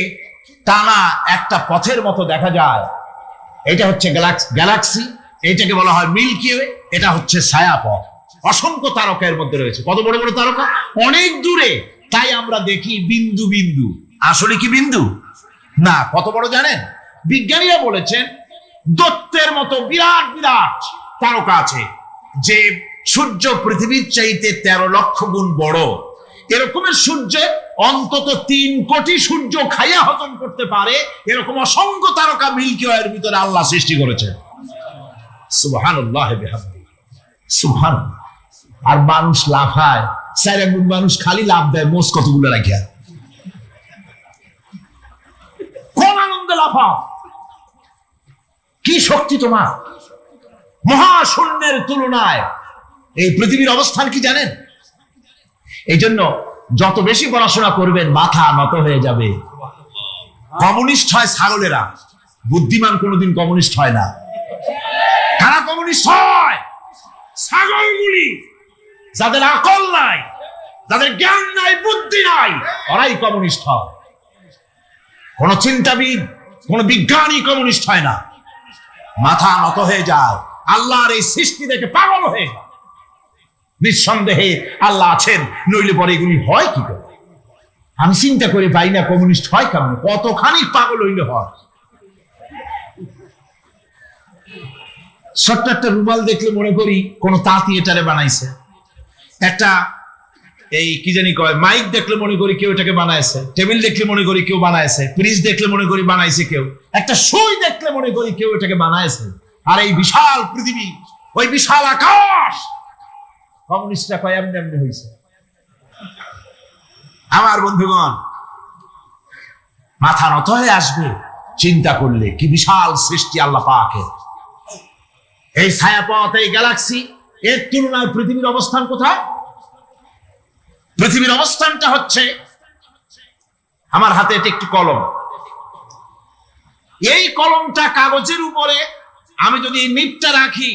টানা একটা পথের মতো দেখা যায়। এটা হচ্ছে গ্যালাক্সি, এটাকে বলা হয় মিল্কি ওয়ে। এটা হচ্ছে ছায়াপথ। অসংখ্য তারকার মধ্যে রয়েছে। কত বড় বড় তারকা, অনেক দূরে। তাই আমরা দেখি বিন্দু বিন্দু, আসলে কি বিন্দু না। কত বড় জানেন? বিজ্ঞানীরা বলেছেন দৈত্যের মতো বিরাট বিরাট তারকা আছে, যে সূর্য পৃথিবীর চাইতে 13 লক্ষ গুণ বড়। এরকমের সূর্যের অন্তত 3 কোটি সূর্য খাইয়া হজম করতে পারে, এরকম অসংখ্য তারকা মিল্কি ওয়ের ভিতরে আল্লাহ সৃষ্টি করেছেন। সুবহানাল্লাহ বিহামদিহি, সুবহানাল্লাহ। আর মানুষ লাফায়, 4 গুণ মানুষ খালি লাভ দেয় মোষ কতগুলো রাখিয়া। কোন আনন্দে লাফাও, কি শক্তি তোমার! মহাশূন্যের তুলনায় এই পৃথিবীর অবস্থান কি জানেন? এই জন্য যত বেশি পড়াশোনা করবেন মাথা নত হয়ে যাবে। কমিউনিস্ট হয় ছাগলেরা, বুদ্ধিমান কোনোদিন কমিউনিস্ট হয় না। কারা কমিউনিস্ট হয়? ছাগলগুলি, যাদের আকল নাই, যাদের জ্ঞান নাই, বুদ্ধি নাই, ওরাই কমিউনিস্ট হয়। কোন চিন্তাবিদ, কোন বিজ্ঞানী কমিউনিস্ট হয় না। মাথা নত হয়ে যায়, আল্লাহর এই সৃষ্টি দেখে পাগল হয়ে যায়। নিঃসন্দেহে আল্লাহ আছেন, নইলে পরে এগুলি হয় কি করে? আমি চিন্তা করে পাই না কমিউনিস্ট হয় কেমন, কতখানি পাগল হইলে হয়। ছোট্ট একটা রুমাল দেখলে মনে করি কোন তাঁতি এটারে বানাইছে। একটা এই কি জানি কয় মাইক দেখলে মনে করি কেউ এটাকে বানাইছে। টেবিল দেখলে মনে করি কেউ বানাইছে। ফ্রিজ দেখলে মনে করি বানাইছে কেউ। একটা সুই দেখলে মনে করি কেউ এটাকে বানাইছে। আর এই বিশাল পৃথিবী, ওই বিশাল আকাশ, কমিউনিস্টরা কয় এমনি এমনি হয়েছে। আমার বন্ধুগণ, মাথা নত হয়ে আসবে চিন্তা করলে কি বিশাল সৃষ্টি আল্লাহ পাকের। এই ছায়াপথ, এই গ্যালাক্সি, এর তুলনায় পৃথিবীর অবস্থান কোথায়? পৃথিবীর অবস্থানটা হচ্ছে, আমার হাতে এটা একটি কলম। এই কলমটা কাগজের উপরে আমি যদি নিপটা রাখি,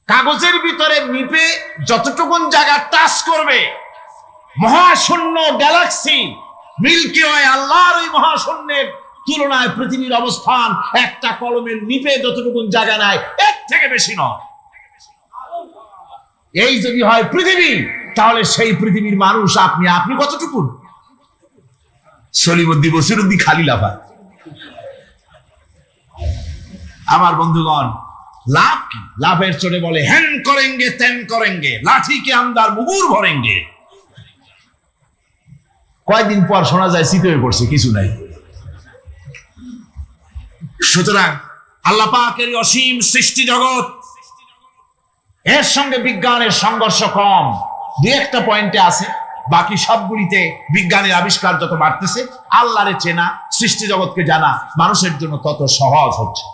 কাগজের ভিতরে নিপে যতটুকুন জায়গা টাচ করবে, মহাশূন্য গ্যালাক্সি মিল্কি ওয়ে, আল্লাহর ওই মহাশূন্যের তুলনায় পৃথিবীর অবস্থান একটা কলমের নিপে যতটুকুন জায়গা নাই, এর থেকে বেশি নয়। এই যদি হয় পৃথিবী, তাহলে সেই পৃথিবীর মানুষ আপনি কতটুকুন? সলিমুদ্দি বসিরুদ্দি খালি লাফা। আমার বন্ধুগণ, লাভ কি? লাভের চোটে বলে হ্যান করেঙ্গে তেন করেঙ্গে, লাঠি কে আমদার মুগুর ভরেঙ্গে। কয়েকদিন পর শোনা যায় শীত হয়ে পড়ছে, কিছু নাই। সুতরাং আল্লাহ পাকের অসীম সৃষ্টি জগৎ, এর সঙ্গে বিজ্ঞানের সংঘর্ষ কম। 2-1টা পয়েন্টে আছে, বাকি সবগুলিতে বিজ্ঞানের আবিষ্কার যত বাড়তেছে, আল্লাহরে চেনা, সৃষ্টি জগৎকে জানা মানুষের জন্য তত সহজ হচ্ছে।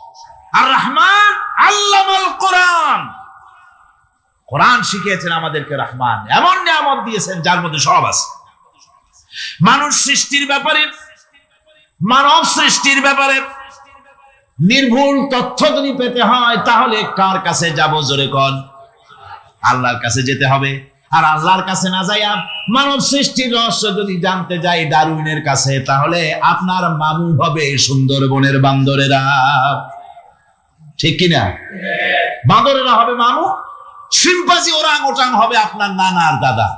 আর রহমান আল্লামাল কোরআন, কোরআন শিখিয়েছেন আমাদেরকে। রহমান এমন নিয়ামত দিয়েছেন যার মধ্যে সব আছে। মানুষ সৃষ্টির ব্যাপারে, মানব সৃষ্টির ব্যাপারে নির্ভুল তথ্য যদি পেতে হয়, তাহলে কার কাছে যাব? জোরে কোন? আল্লাহর কাছে যেতে হবে। আর আল্লাহর কাছে না যাইয়া মানব সৃষ্টির রহস্য যদি জানতে যাই ডারউইনের কাছে, তাহলে আপনার মামু হবে সুন্দরবনের বান্দরেরা। ঠিক কিনা? বান্দরেরা হবে মামু, শিম্পাঞ্জি ওরাং ওটাং হবে আপনার নানার দাদা।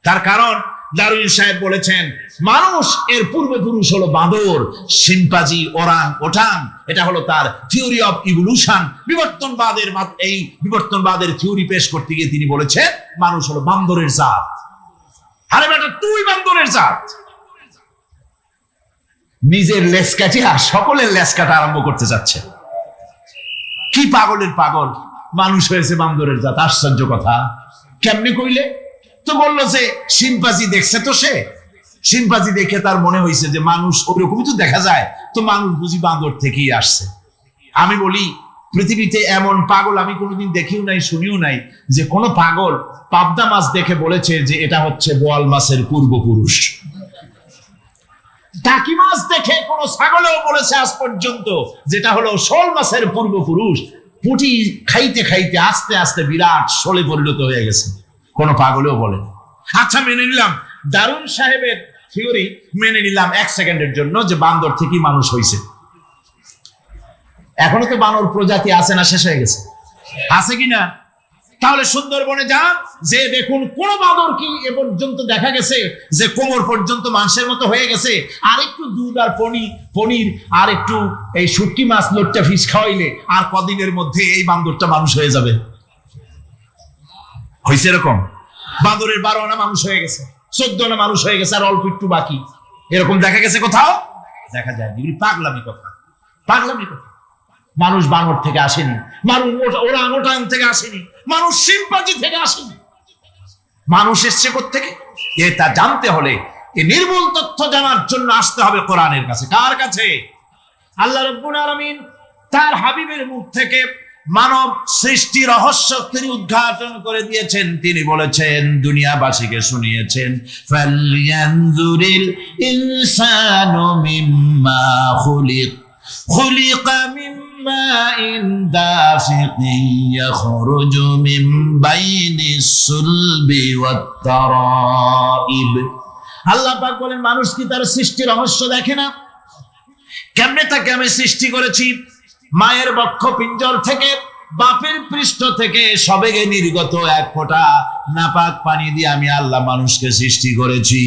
তার কারণ ডারউইন সাহেব বলেছেন মানুষ এর পূর্বপুরুষ হলো বাঁদর, শিম্পাঞ্জি, ওরাং ওটাং। এটা হলো তার থিওরি অফ ইভলিউশন। এই বিবর্তনবাদের থিওরি পেশ করতে গিয়ে তিনি বলেছেন মানুষ হলো বান্দরের জাত। আরে বেটা, তুই বান্দরের জাত। নিজের লেজ কাটিয়া সকলের লেজ কাটা আরম্ভ করতে যাচ্ছে। কি পাগলের পাগল মানুষ হয়েছে বান্দরের জাত। আশ্চর্য কথা। কেমনে কইলে? তো বললো যে শিম্পাজি দেখছে, তো সে শিম্পাজি দেখে তার মনে হয়েছে যে মানুষ ওরকমই তো দেখা যায়, তো মানুষ বুঝি বান্দর থেকেই আসছে। আমি বলি পৃথিবীতে এমন পাগল আমি কোনোদিন দেখিও নাই, শুনিও নাই যে কোনো পাগল পাবদা মাছ দেখে বলেছে যে এটা হচ্ছে বোয়াল মাছের পূর্বপুরুষ। টাকি মাছ দেখে কোন ছাগলেও বলেছে আজ পর্যন্ত যেটা হলো শোল মাছের পূর্বপুরুষ। পুঁটি খাইতে খাইতে আস্তে আস্তে বিরাট শোলে পরিণত হয়ে গেছে, কোন পাগলেও বলে। আচ্ছা মেনে নিলাম দারুন সাহেবের থিওরি, মেনে নিলাম 1 সেকেন্ডের জন্য যে বান্দর থেকেই মানুষ হয়েছে। এখনো তো বানর প্রজাতি আছে না শেষ হয়ে গেছে? আছে কিনা? তাহলে সুন্দরবনে যান, যে দেখুন কোন বাঁদর কি এ পর্যন্ত দেখা গেছে যে কোমর পর্যন্ত মানুষের মতো হয়ে গেছে? আর একটু দুধ আর পনির আর একটু এই শুটকি মাছ লোটটা ফিশ খাওয়াইলে আর কদিনের মধ্যে এই বান্দরটা মানুষ হয়ে যাবে। হয়েছে এরকম? বাঁদরের 12 আনা মানুষ হয়ে গেছে, 14 আনা মানুষ হয়ে গেছে, আর অল্প একটু বাকি। এরকম দেখা গেছে কোথাও? দেখা যায়। পাগলামি কথা, পাগলামি কথা। মানুষ বানর থেকে আসেনি, মানুষ ওরাং থেকে আসেনি, মানুষ শিম্পাঞ্জি থেকে আসেনি। মানুষ এসছে কোত্থেকে? এটা জানতে হলে এই নির্মূল তথ্য জানার জন্য আসতে হবে কোরআনের কাছে। কার কাছে? আল্লাহ রাব্বুল আলামিন তার হাবিবের মুখ থেকে মানব সৃষ্টি রহস্য তিনি উদ্ঘাটন করে দিয়েছেন। তিনি বলেছেন, দুনিয়াবাসীকে শুনিয়েছেন, ফালয়ানজুরিল ইনসানু মিম্মা খুলিকা মিম্মাইন দাফিকিন ইয়াখরুজু মিন বাইনিস সুলবি ওয়াত তারাইব। আল্লাহ পাক বলেন, মানুষ কি তার সৃষ্টি রহস্য দেখে না? কেমনে তাকে আমি সৃষ্টি করেছি? মায়ের বক্ষ পিঞ্জর থেকে, বাপের পৃষ্ঠ থেকে সবেগে নির্গত এক ফোঁটা নাপাক পানি দিয়ে আমি আল্লাহ মানুষকে সৃষ্টি করেছি।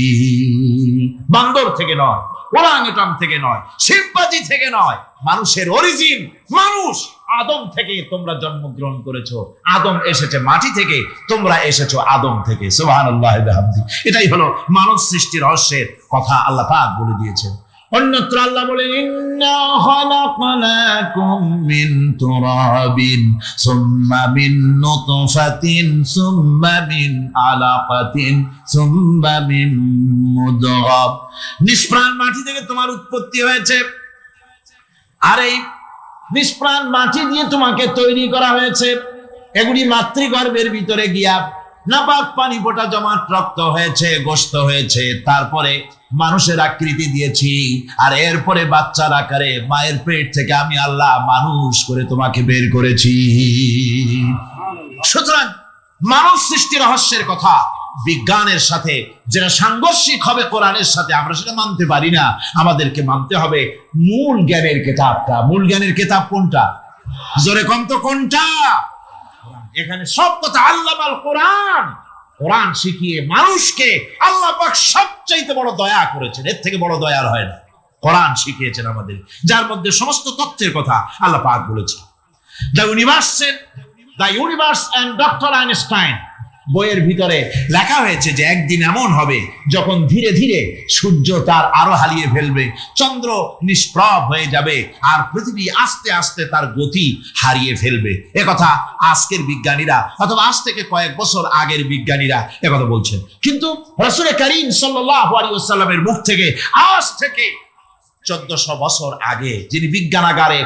বান্দর থেকে নয়, ওরাংউটাং থেকে নয়, শিম্পাঞ্জি থেকে নয়, মানুষের অরিজিন মানুষ। আদম থেকে তোমরা জন্মগ্রহণ করেছো, আদম এসেছে মাটি থেকে, তোমরা এসেছো আদম থেকে। সুবহানাল্লাহ ওয়া বিহামদি। এটাই হলো মানব সৃষ্টির রহস্যের কথা আল্লাহ পাক বলে দিয়েছেন। অন্যত্র আল্লাহ বলেন, ইন্না খালাকনাকুম মিন তুরাবিন সুম্মা মিন নুতফাতিন সুম্মা মিন আলাকাতিন সুম্মা মিন মুদগাহ। নিষ্প্রাণ মাটি থেকে তোমার উৎপত্তি হয়েছে, আর এই নিষ্প্রাণ মাটি দিয়ে তোমাকে তৈরি করা হয়েছে। এগুলি মাতৃগর্ভের ভিতরে গিয়া নাপাক পানি ফোঁটা জমাট রক্ত হয়েছে, গোশত হয়েছে, তারপরে মানুষের আকৃতি দিয়েছি, আর এরপরে বাচ্চার আকারে মায়ের পেট থেকে আমি আল্লাহ মানুষ করে তোমাকে বের করেছি। সুতরাং মানব সৃষ্টি রহস্যের কথা বিজ্ঞানের সাথে যেটা সাংঘর্ষিক হবে কোরআনের সাথে, আমরা সেটা মানতে পারি না। আমাদেরকে মানতে হবে মূল জ্ঞানের কিতাবটা। মূল জ্ঞানের কিতাব কোনটা? জোরে কম তো কোনটা? এখানে সব কথা আল্লাহ আল কোরআন। কোরআন শিখিয়ে মানুষকে আল্লাহ পাক সবচাইতে বড় দয়া করেছেন, এর থেকে বড় দয়ার হয় না। কোরআন শিখিয়েছেন আমাদের, যার মধ্যে সমস্ত তথ্যের কথা আল্লাহ পাক বলেছেন। The universe and doctor Einstein বইয়ের ভিতরে লেখা হয়েছে যে একদিন এমন হবে যখন ধীরে ধীরে সূর্য তার আরো হারিয়ে ফেলবে, চন্দ্র নিষ্প্রভ হয়ে যাবে, আর পৃথিবী আস্তে আস্তে তার গতি হারিয়ে ফেলবে। একথা আজকের বিজ্ঞানীরা অথবা আজ থেকে কয়েক বছর আগের বিজ্ঞানীরা একথা বলছেন। কিন্তু রাসূল করিম সাল্লাল্লাহু আলাইহি ওয়াসাল্লামের মুখ থেকে আজ থেকে 1400 বছর আগে, যিনি বিজ্ঞানাগারে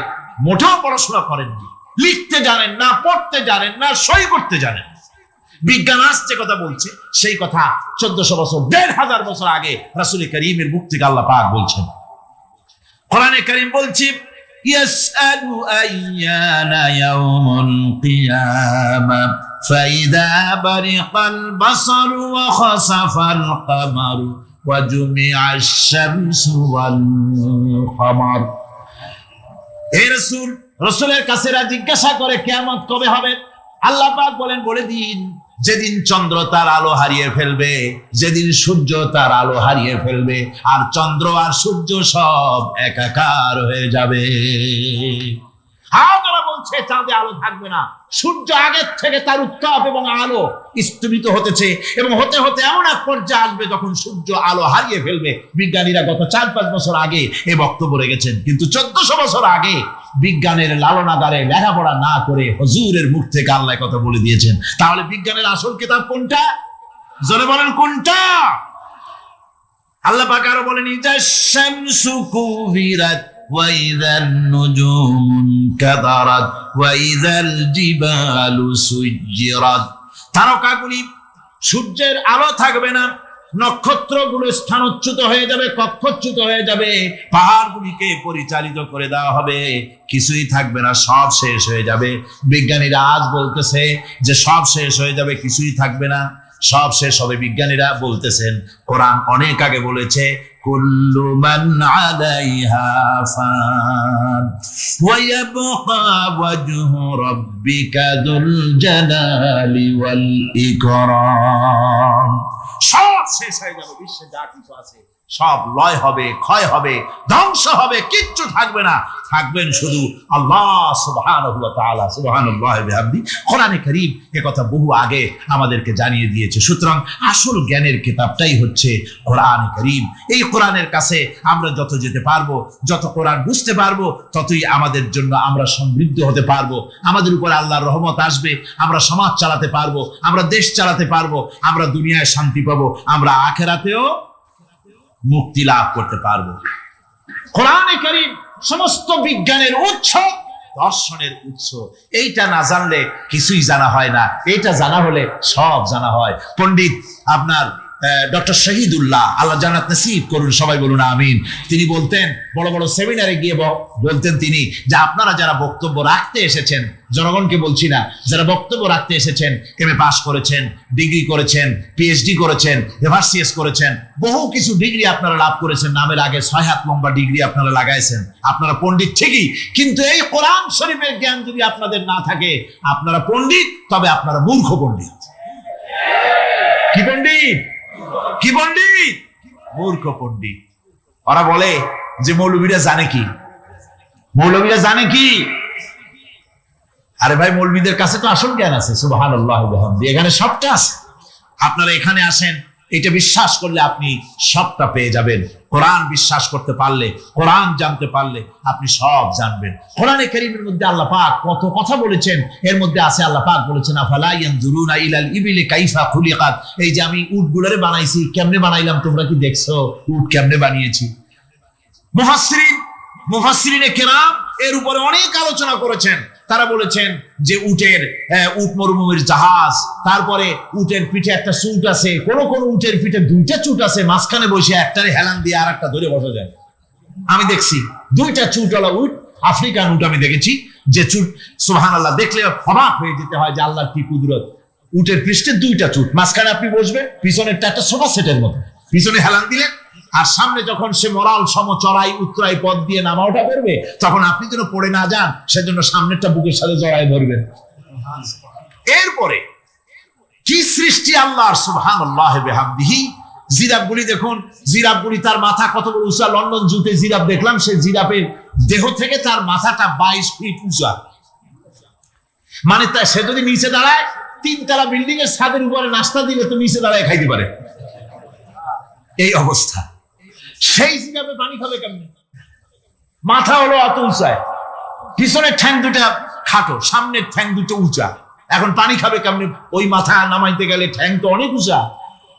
মোটেও পড়াশোনা করেননি, লিখতে জানেন না, পড়তে জানেন না, সই করতে জানেন, বিজ্ঞান আসছে কথা বলছে, সেই কথা 1400 বছর 1500 বছর আগে রাসূল করিমের মুখ থেকে আল্লাহ পাক বলছেন। কোরআনে কারীম বলছে, ইয়াসআলু আইয়ানা ইয়াউমুল কিয়ামা ফাইদা বারিকাল বাসারু ওয়া খাসাফাল কামারু ওয়া জুমিআশ শামসু ওয়াল কামার। হে রাসূল, রাসূলের কাছে জিজ্ঞাসা করে কিয়ামত কবে হবে? আল্লাহ পাক বলেন, বলে দিন যেদিন চন্দ্র তার আলো হারিয়ে ফেলবে, যেদিন সূর্য তার আলো হারিয়ে ফেলবে, আর চন্দ্র আর সূর্য সব একাকার হয়ে যাবে। তারা বলছে চাঁদে আলো থাকবে না, সূর্য আগের থেকে তার উত্তাপ এবং আলো স্তমিত হতেছে এবং হতে হতে এমন এক পর্যায়ে আসবে যখন সূর্য আলো হারিয়ে ফেলবে। বিজ্ঞানীরা গত 4-5 বছর আগে এই বক্তব্য রেখেছেন, কিন্তু 1400 বছর আগে বিজ্ঞানের লালনাগারে লেখাপড়া না করে হুজুরের মুখ থেকে আল্লাহ কথা বলে দিয়েছেন। তাহলে বিজ্ঞানের আসল কিতাব কোনটা? জোরে বলেন কোনটা? আল্লাহ পাক আরো বলেন, ইজা শামসু কুবিরাত ওয়া ইযান নুজুমুন কাদারাত ওয়া ইযাল জিবালু সুজ্জিরাত। তারকাগুলি, সূর্যের আলো থাকবে না, নক্ষত্রগুলো স্থানচ্যুত হয়ে যাবে, কক্ষচ্যুত হয়ে যাবে, পাহাড়গুলিকে পরিচালিত করে দেওয়া হবে, কিছুই থাকবে না, সব শেষ হয়ে যাবে। বিজ্ঞানীরা আজ বলতেছে যে সব শেষ হয়ে যাবে, কিছুই থাকবে না, সব শেষ হবে। বিজ্ঞানীরা বলতেছেন, কোরআন অনেক আগে বলেছে, কুল্লু মান আলাইহা ফান ওয়া ইয়াবকা ওয়াজহু রাব্বিকা যুল জালালি ওয়াল ইকরাম। সব শেষ হয়ে যাবে, বিশ্বে যা কিছু আছে সব লয় হবে, ক্ষয় হবে, ধ্বংস হবে, কিচ্ছু থাকবে না, থাকবেন শুধু আল্লাহ সুবহানাহু ওয়া তাআলা। সুবহানাল্লাহি ওয়া বিহামদিহি। কোরআনে কারীম এ কথা বহু আগে আমাদেরকে জানিয়ে দিয়েছে। সুতরাং আসল জ্ঞানের কিতাবটাই হচ্ছে কোরআনে কারীম। এই কোরআনের কাছে আমরা যত যেতে পারবো, যত কোরআন বুঝতে পারবো, ততই আমাদের জন্য আমরা সমৃদ্ধ হতে পারবো, আমাদের উপর আল্লাহর রহমত আসবে, আমরা সমাজ চালাতে পারবো, আমরা দেশ চালাতে পারবো, আমরা দুনিয়ায় শান্তি পাবো, আমরা আখিরাতেও মুক্তি লাভ করতে পারবো। কোরআনে কারীম সমস্ত বিজ্ঞানের উৎস, দর্শনের উৎস। এইটা না জানলে কিছুই জানা হয় না, এইটা জানা হলে সব জানা হয়। পণ্ডিত আপনার ডক্টর শহীদুল্লাহ, আল্লাহ জান্নাত নসিব করুন, সবাই বলুন আমিন। তিনি বলতেন, বড় বড় সেমিনারে গিয়ে বলতেন তিনি, যে আপনারা যারা বক্তব্য রাখতে এসেছেন, জনগণকে বলছি না, যারা বক্তব্য রাখতে এসেছেন, এমএ পাস করেছেন, ডিগ্রি করেছেন, পিএইচডি করেছেন, এভারসিএস করেছেন, বহু কিছু ডিগ্রি আপনারা লাভ করেছেন, নামের আগে 6 হাত লম্বা ডিগ্রি আপনারা লাগাইছেন, আপনারা পণ্ডিত ঠিকই, কিন্তু এই কোরআন শরীফের জ্ঞান যদি আপনাদের না থাকে, আপনারা পণ্ডিত, তবে আপনারা মূর্খ পণ্ডিত। কি পণ্ডিত? কি পণ্ডিত? মূর্খ পণ্ডিত। ওরা বলে যে মৌলবীরা জানে কি, মৌলবীরা জানে কি? আরে ভাই, মৌলবীদের কাছে তো আসল জ্ঞান আছে। সুবহানাল্লাহি ওয়া বিহামদিহি। এখানে সবটা আছে। আপনারা এখানে আসেন, এটা বিশ্বাস করলে আপনি সবটা পেয়ে যাবেন। কোরআন বিশ্বাস করতে পারলে, কোরআন জানতে পারলে আপনি সব জানবেন। কোরআনে কারীমের মধ্যে আল্লাহ পাক কত কথা বলেছেন। এর মধ্যে আছে, আল্লাহ পাক বলেছেন, আফালা ইয়ানজুরুনা ইলাল ইবিলি কাইফা খুলিকাত। এই যে আমি উটগুলোরে বানাইছি, কেমনে বানাইলাম তোমরা কি দেখছো? উট কেমনে বানিয়েছি? মুফাসসিরিনে কেরাম এর উপরে অনেক আলোচনা করেছেন। তারা বলেছেন যে উট মরুভূমির জাহাজ, তারপরে উটের পিঠে একটা চুট আছে, কোন কোন উটের পিঠে 2টা চুট আছে, মাঝখানে বসে একটারে হেলান দিয়ে আর একটা ধরে বসা যায়। আমি দেখছি 2টা চুটওয়ালা উট, আফ্রিকান উট আমি দেখেছি, যে চুট সুবহানাল্লাহ, দেখলে অবাক হয়ে যেতে হয় যে আল্লাহর কি কুদরত। উটের পৃষ্ঠে 2টা চুট, মাঝখানে আপনি বসবেন, পিছনেরটা একটা সোফা সেটের মতো, পিছনে হেলান দিলেন, আর সামনে যখন সে মরাল সম চড়াই উত্তরাই পথ দিয়ে নামা ওঠা করবে, তখন আপনি যেন পড়ে না যান, সেজন্য সামনেরটা বুকের সাথে জড়াই ধরবেন। এরপরে কি সৃষ্টি আল্লাহর, সুবহানাল্লাহি ওয়া বিহামদিহি। জিরাফগুলি দেখুন, জিরাফগুলি তার মাথা কত বড় উঁচা। লন্ডন জুতে জিরাফ দেখলাম, সে জিরাফের দেহ থেকে তার মাথাটা 22 ফিট উঁচা। মানে সে যদি নিচে দাঁড়ায়, 3 তলা বিল্ডিং এর ছাদের উপরে নাস্তা দিলে তো নিচে দাঁড়ায় খাইতে পারে, এই অবস্থা। সেই জিরাফে পানি খাবে কেমনে? মাথা হলো অত উঁচায়, পিছনের ঠ্যাং 2টা খাটো, সামনের ঠ্যাং 2টো উঁচা, এখন পানি খাবে কেমনে? ওই মাথা নামাইতে গেলে ঠ্যাং তো অনেক উঁচা।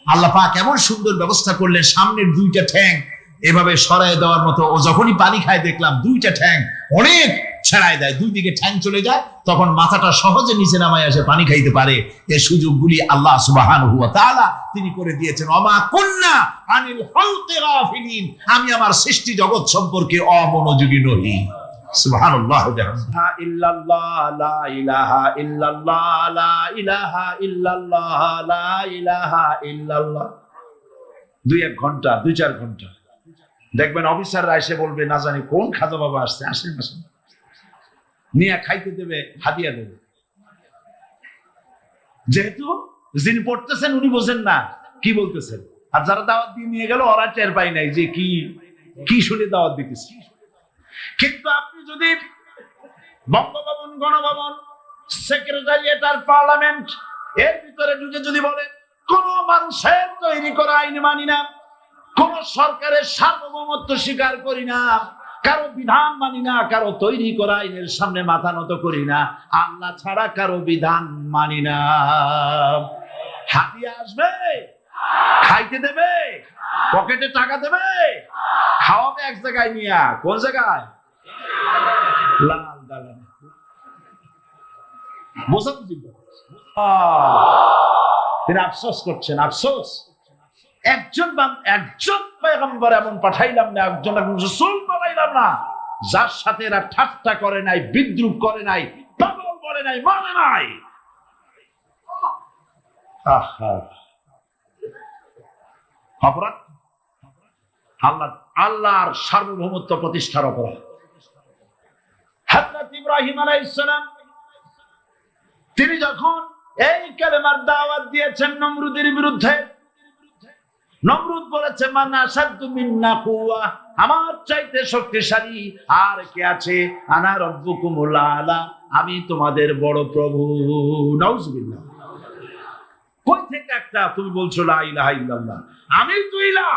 আল্লাহ পাক এমন সুন্দর ব্যবস্থা করলেন, সামনের 2টা ঠ্যাং এভাবে সরায় দেওয়ার মতো। ও যখনই পানি খায় দেখলাম 2টা ঠ্যাং অনেক ছেড়ায় দেয়, 2 দিকে ঠ্যাং চলে যায়, তখন মাথাটা সহজে নিচে নামায় আসে, পানি খাইতে পারে। এই সুযোগগুলি আল্লাহ সুবহানাহু ওয়া তাআলা তিনি করে দিয়েছেন। ওমা কুন্না আনিল খালকি গাফিলিন, আমি আমার সৃষ্টি জগৎ সম্পর্কে অমনোযোগী নই। সুবহানাল্লাহ ইল্লাল্লাহ লা ইলাহা ইল্লাল্লাহ লা ইলাহা ইল্লাল্লাহ লা ইলাহা ইল্লাল্লাহ। 2-1 ঘন্টা, 2-4 ঘন্টা দেখবেন অফিসাররা এসে বলবে, না জানি কোন খাজা বাবা আসছে, আসেন আসেন, নিয়ে খাইতে দেবে, হাদিয়া দেবে। যেহেতু যিনি পড়তেছেন উনি বোঝেন না কি বলতেছেন, আর যারা দাওয়াত দিয়ে নিয়ে গেল ওরা টের পায় নাই যে কি কি শুনে দাওয়াত দিতেছে। কিন্তু আপনি যদি বঙ্গভবন, গণভবন, সেক্রেটারিয়েট আর পার্লামেন্ট, এর ভিতরে ঢুকে যদি বলে কোন মানুষের তৈরি করা আইন মানি না, কোন সরকারের সার্বভৌমত্ব স্বীকার করি না, কারো বিধান মানি না, কারো তৈরি করা আইনের সামনে মাথা নত করি না, আল্লাহ ছাড়া কারো বিধান মানি না, হাতিয়ে আসবে, খাইতে দেবে, পকেটে টাকা দেবে, খাওয়াবে এক জায়গায় নিয়ে, কোন জায়গায়? লাল দালান। বুঝাবুঝি তিনি আফসোস করছেন, আফসোস একজন পয়গম্বর এমন পাঠাইলাম না, একজন রাসূল পাঠাইলাম না যার সাথে এরা ঠাট্টা করে নাই, বিদ্রুপ করে নাই, পাগল বলে নাই, মানে নাই। অপরাধ আল্লাহর সার্বভৌমত্ব প্রতিষ্ঠার অপরাধ। হযরত ইব্রাহিম আলাইহিস সালাম তিনি যখন এই কালেমার দাওয়াত দিয়েছেন নমরুদের বিরুদ্ধে, নমরুদ বলেছে মান আশাদ্দু মিন্না কুওয়া, আমার চাইতে শক্তিশালী আর কে আছে? আনা রাব্বুকুমুল আলা, আমি তোমাদের বড় প্রভু। নাউজুবিল্লাহ। কই থেকে একটা তুমি বলছো লা ইলাহা ইল্লাল্লাহ, আমি তো ইলাহ।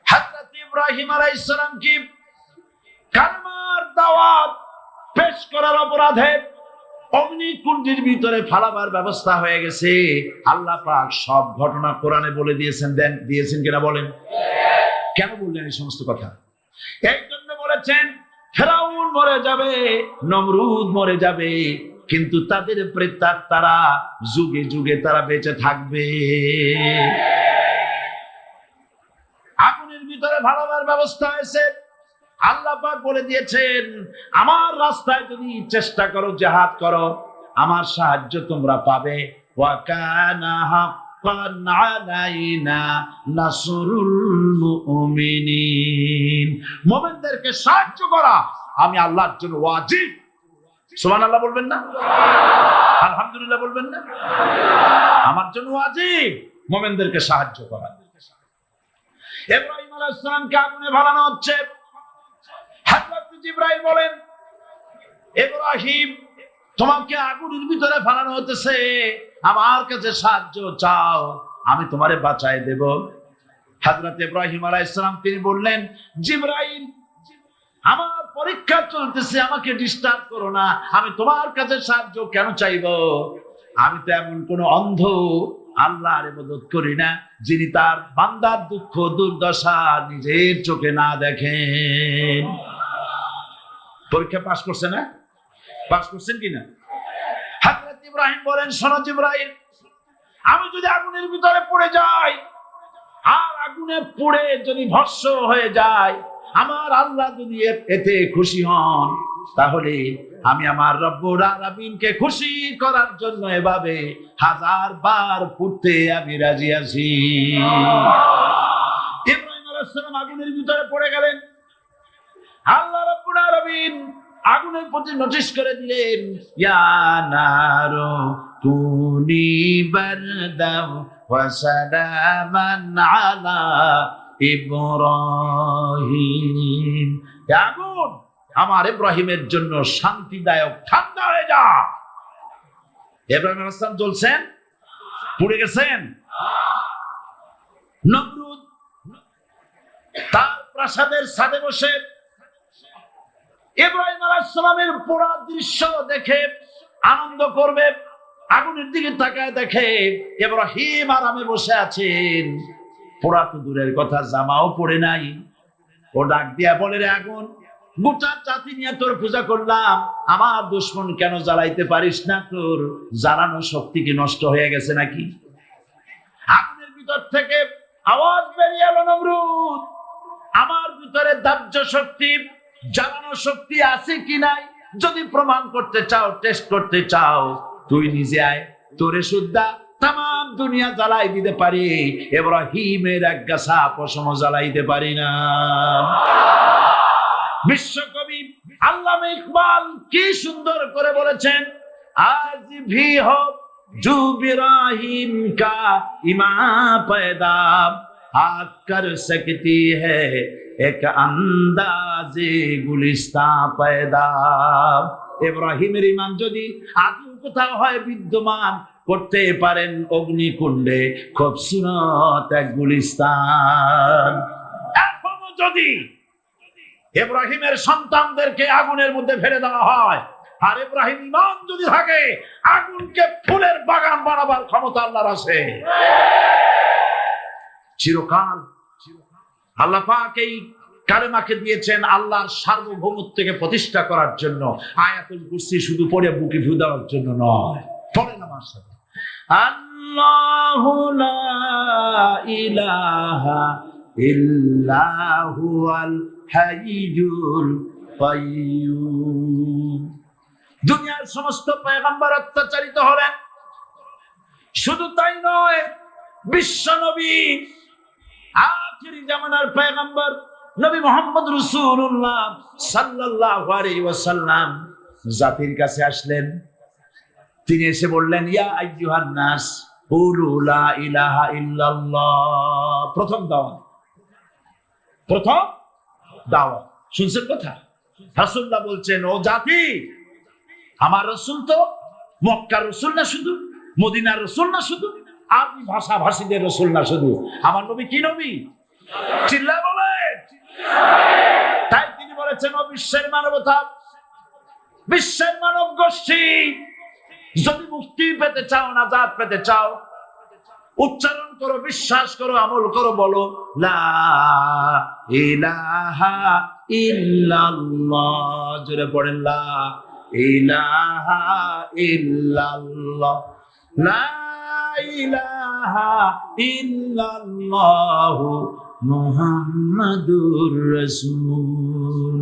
হযরত ইব্রাহিম আলাইহিস সালাম কি কালেমার দাওয়াত পেশ করার অপরাধে অগ্নিকুণ্ডের ভিতরে ফালাবার ব্যবস্থা হয়ে গেছে। আল্লাহ পাক সব ঘটনা কোরআনে বলে দিয়েছেন, দিয়েছেন কিনা বলেন? কেন বললেন এই সমস্ত কথা? এই জন্য বলেছেন ফেরাউন মরে যাবে, নমরুদ মরে যাবে, কিন্তু তাদের প্রেতাত্মারা যুগে যুগে তারা বেঁচে থাকবে। আগুনের ভিতরে ফালাবার ব্যবস্থা হয়েছে। আল্লাহ পাক বলে দিয়েছেন আমার রাস্তায় যদি চেষ্টা করো, জিহাদ করো, আমার সাহায্য তোমরা পাবে। ওয়া কানা হাক্কান আলাইনা নাসরুল মুমিনিন, মুমিনদেরকে সাহায্য করা আমি আল্লাহর জন্য ওয়াজিব। সুবহানাল্লাহ বলবেন না? আলহামদুলিল্লাহ বলবেন না? আমার জন্য ওয়াজিব মুমিনদেরকে সাহায্য করা। ইব্রাহিম আলাইহিস সালামকে আগুনে ভালানো হচ্ছে। হযরত জিবরাইল বলেন ইব্রাহিম তোমাকে আগুনের ভিতরে ফালানো হতেছে, আমার কাছে সাহায্য চাও, আমি তোমারে বাঁচায় দেব। হযরত ইব্রাহিম আলাইহিস সালাম তিনি বললেন জিবরাইল আমার পরীক্ষা চলতেছে, আমাকে ডিস্টার্ব করো না, আমি তোমার কাছে সাহায্য কেন চাইবো? আমি তো এমন কোন অন্ধ আল্লাহর ইবাদত করি না যিনি তার বান্দার দুঃখ দুর্দশা নিজের চোখে না দেখেন। পরীক্ষা পাস করছে না? পাস করছেন কিনা? হযরত ইব্রাহিম বলেন শোনো জিবরাইল, আমি যদি আগুনের ভিতরে পড়ে যাই আর আগুনে পুড়ে যদি ভস্ম হয়ে যায়, আমার আল্লাহ যদি এতে খুশি হন, তাহলে আমি আমার রব্বুল আলামিনকে খুশি করার জন্য এভাবে 1000 বার পুড়তে আমি রাজি আছি। ইব্রাহিম আলাইহিস সালাম আগুনের ভিতরে পড়ে গেলেন। আল্লাহ রাব্বুল আলামিন আগুনের প্রতি নোটিশ করে দিলেন ইয়া নারু কুনি বারদাও ওয়া সালামান আলা ইব্রাহিম, আগুন আমার ইব্রাহিমের জন্য শান্তিদায়ক ঠান্ডা হয়ে যা। ইব্রাহিম আলাইহিস সালাম জ্বলছেন, পুড়ে গেছেন। নমরুদ তার প্রাসাদের ছাদে বসে ইব্রাহিম আলাইহিস সালামের পোড়া দৃশ্য দেখে আনন্দ করবে, আগুনের দিকে তাকায় দেখে ইব্রাহিম আরামে বসে আছেন। পোড়া তো দূরের কথা, জামাও পড়ে নাই। ও ডাক দিয়া বলে রে আগুন, গোটা জাতি নিয়ে তোর পূজা করলাম, আমার দুশমন কেন জ্বালাইতে পারিস না? তোর জ্বালানো শক্তি কি নষ্ট হয়ে গেছে নাকি? আগুনের ভিতর থেকে আওয়াজ বেরিয়ে এলো নমরুদ, আমার ভিতরে দাহ্য শক্তি জ্বালানো শক্তি আছে কি নাই যদি প্রমাণ করতে চাও, টেস্ট করতে চাও, তুই নিজে আয়, তোরে সুদ্ধা তাম দুনিয়া জ্বালাই দিতে পারি, ইব্রাহিমের এক গাছা পশম জ্বালাইতে পারি না। বিশ্বকবি আল্লামা ইকবাল কি সুন্দর করে বলেছেন, আজ ভি হো জু ইব্রাহিম কা ইমা পয়দা, आग कर सकती है एक अंदाजे गुलिस्ता पैदा। ইব্রাহিমের ঈমান যদি আজও কোথাও হয় বিদ্যমান, করতে পারেন অগ্নিকুণ্ডে খুবসুরত এক গুলিস্তান। এখনো যদি ইব্রাহিমের সন্তানদেরকে আগুনের মধ্যে ফেলে দেওয়া হয়, আর ইব্রাহিম ঈমান যদি থাকে, আগুনকে ফুলের বাগান বানাবার ক্ষমতা আল্লাহর আছে। চিরকাল আল্লাহ পাক এই কালেমাকে দিয়েছেন আল্লাহর সার্বভৌমত্বকে প্রতিষ্ঠা করার জন্য। আয়াতুল কুরসি শুধু পড়ে বুকে ফু দেওয়ার জন্য নয়। পড়েন আমার সাথে, আল্লাহু লা ইলাহা ইল্লা হুয়াল হাইয়ুল কাইয়্যুম। দুনিয়ার সমস্ত পয়গম্বর অত্যাচারিত হলেন, শুধু তাই নয়, বিশ্ব নবী আখিরি জামানার পয়গম্বর নবী মুহাম্মদ রাসূলুল্লাহ সাল্লাল্লাহু আলাইহি ওয়াসাল্লাম জাতির কাছে আসলেন। তিনি এসে বললেন, ইয়া আইয়ুহান নাস কুলু লা ইলাহা ইল্লাল্লাহ। প্রথম দাওয়াত শুনছেন কথা? রাসূলুল্লাহ বলছেন, ও জাতি, আমার রাসূল তো মক্কার রাসূল না শুধু, মদিনার রাসূল না শুধু, আরবি ভাষা ভাষীদের রাসূল না শুধু, আমার নবী কি নবী? চিল্লা বলে। তাই তিনি বলেছেন, ও বিশ্বের মানবতা, বিশ্বের মানব গোষ্ঠী, যদি মুক্তি পেতে চাও, নাজাত পেতে চাও, উচ্চারণ করো, বিশ্বাস করো, আমল করো, বলো লা ইলাহা ইল্লাল্লাহ। জোরে পড়েন, লা ইলাহা ইল্লাল্লাহ, লা ইলাহা ইল্লাল্লাহ মুহাম্মাদুর রাসূলুল্লাহ।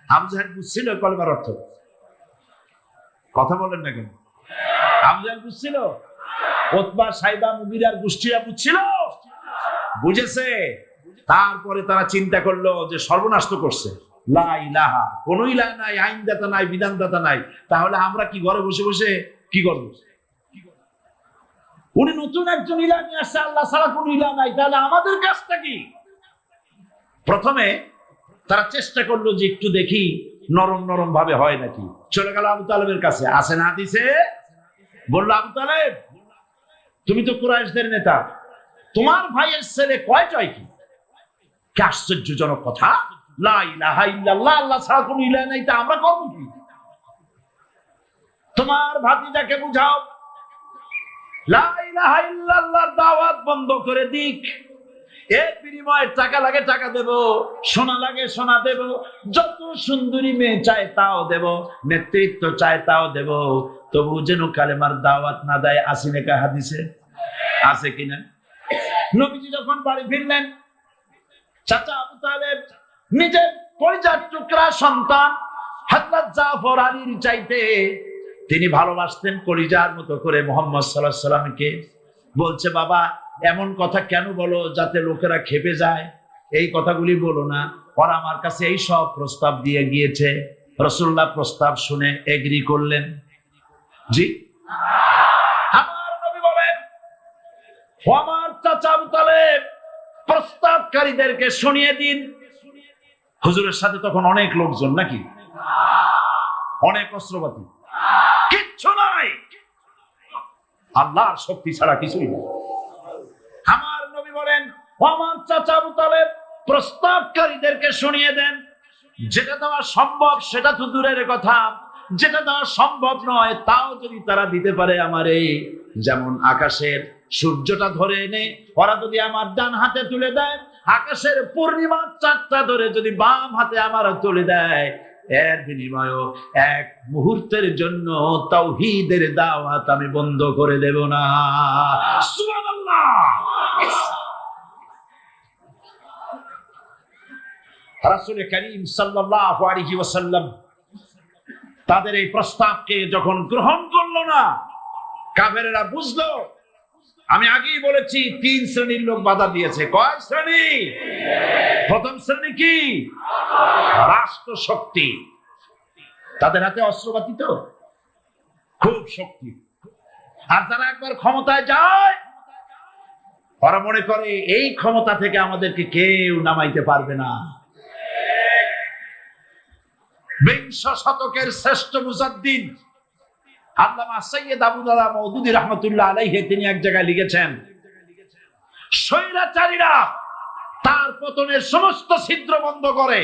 আবু জাহেল বুঝছিল কলমার অর্থ? কথা বলেন না কেন? আবু জাহেল বুঝছিল? উতবা, সাইবা, মুগিরার গোষ্ঠীরা বুঝছিল? বুঝেছে। তারপরে তারা চিন্তা করলো যে সর্বনাশ তো করছে, লা ইলাহা, কোন ইলাহ নাই, আইনদাতা নাই, বিধানদাতা নাই, তাহলে আমরা কি ঘরে বসে বসে কি করবো? উনি নতুন একজন ইলাহ নিয়ে আসছে, আল্লাহ ছাড়া কোন ইলাহ নাই, তাহলে আমাদের কাজটা কি? প্রথমে তারা চেষ্টা করলো যে একটু দেখি নরম নরম ভাবে হয় নাকি। চলে গেল আবু তালেবের কাছে, আসে না হাদিসে, বললো, আবু তালেব, তুমি তো কুরাইশদের নেতা, তোমার ভাইয়ের ছেলে কয়টাই কি? কি আশ্চর্যজনক কথা! লা ইলাহা ইল্লাল্লাহ, আল্লাহ ছাড়া কোনো ইলাহ নাই, তা আমরা করব কি? তোমার ভাতিজাকে বুঝাও লা ইলাহা ইল্লাল্লাহর দাওয়াত বন্ধ করে দিক, এর বিনিময়ে টাকা লাগে টাকা দেব, সোনা লাগে সোনা দেব, যত সুন্দরী মেয়ে চায় তাও দেব, নেতৃত্ব চায় তাও দেব, তবু যেন কালেমার দাওয়াত না দেয়। আসিনে কা হাদিসে আছে কিনা? নবীজি যখন বাড়ি ফিরলেন, চাচা আবু তালেব নিজের কলিজার টুকরা সন্তান হযরত জাফর আলীর চাইতে তিনি ভালোবাসতেন কলিজার মতো করে মুহাম্মদ সাল্লাল্লাহু আলাইহি সাল্লামকে। বলছে, বাবা, এমন কথা কেন বলো যাতে লোকেরা খেপে যায়? এই কথাগুলি বলো না। ওরা আমার কাছে এই সব প্রস্তাব দিয়ে গিয়েছে। রাসূলুল্লাহ প্রস্তাব শুনে এগ্রি করলেন। জি, আমার নবী বলেন, ও আমার চাচা আবু তালেব, প্রস্তাবকারীদেরকে শুনিয়ে দিন। হুজুরের সাথে তখন অনেক লোকজন, নাকি অনেক অস্ত্রপাতি, কিচ্ছু নাই, আল্লাহর শক্তি ছাড়া কিছুই নেই। আমার নবী বলেন, ও আমার চাচা আবু তালেব, প্রস্তাবকারীদেরকে শুনিয়ে দেন। যেটা দেওয়া সম্ভব সেটা তো দূরের কথা, যেটা দেওয়া সম্ভব নয় তাও যদি তারা দিতে পারে আমারে, যেমন আকাশের সূর্যটা ধরে এনে ওরা যদি আমার ডান হাতে তুলে দেয়, আকাশের পূর্ণিমার চাঁদটা ধরে যদি বাম হাতে আমার তুলে দেয়, এর বিনিময়ে এক মুহূর্তের জন্য তাওহীদের দাওয়াত আমি বন্ধ করে দেব না। সুবহানাল্লাহ। রাসূল করিম সাল্লাল্লাহু আলাইহি ওয়াসাল্লাম তাদের এই প্রস্তাবকে যখন গ্রহণ করলো না, কাফেরেরা বুঝলো। আমি আগেই বলেছি 3 শ্রেণীর লোক বাধা দিয়েছে। কয় শ্রেণী? প্রথম শ্রেণী কি? রাষ্ট্র শক্তি, তাদের হাতে অস্ত্রপাতি তো খুব শক্তি, আর তারা একবার ক্ষমতায় যায় ওরা মনে করে এই ক্ষমতা থেকে আমাদেরকে কেউ নামাইতে পারবে না। বিংশ শতকের শ্রেষ্ঠ মুজাদ্দিদ আল্লামা সৈয়দ আবুদুল্লাহ মওদুদী রাহমাতুল্লাহ আলাইহি তিনি এক জায়গায় লিখেছেন, স্বৈরাচারীরা তার পতনের সমস্ত ছিদ্র বন্ধ করে,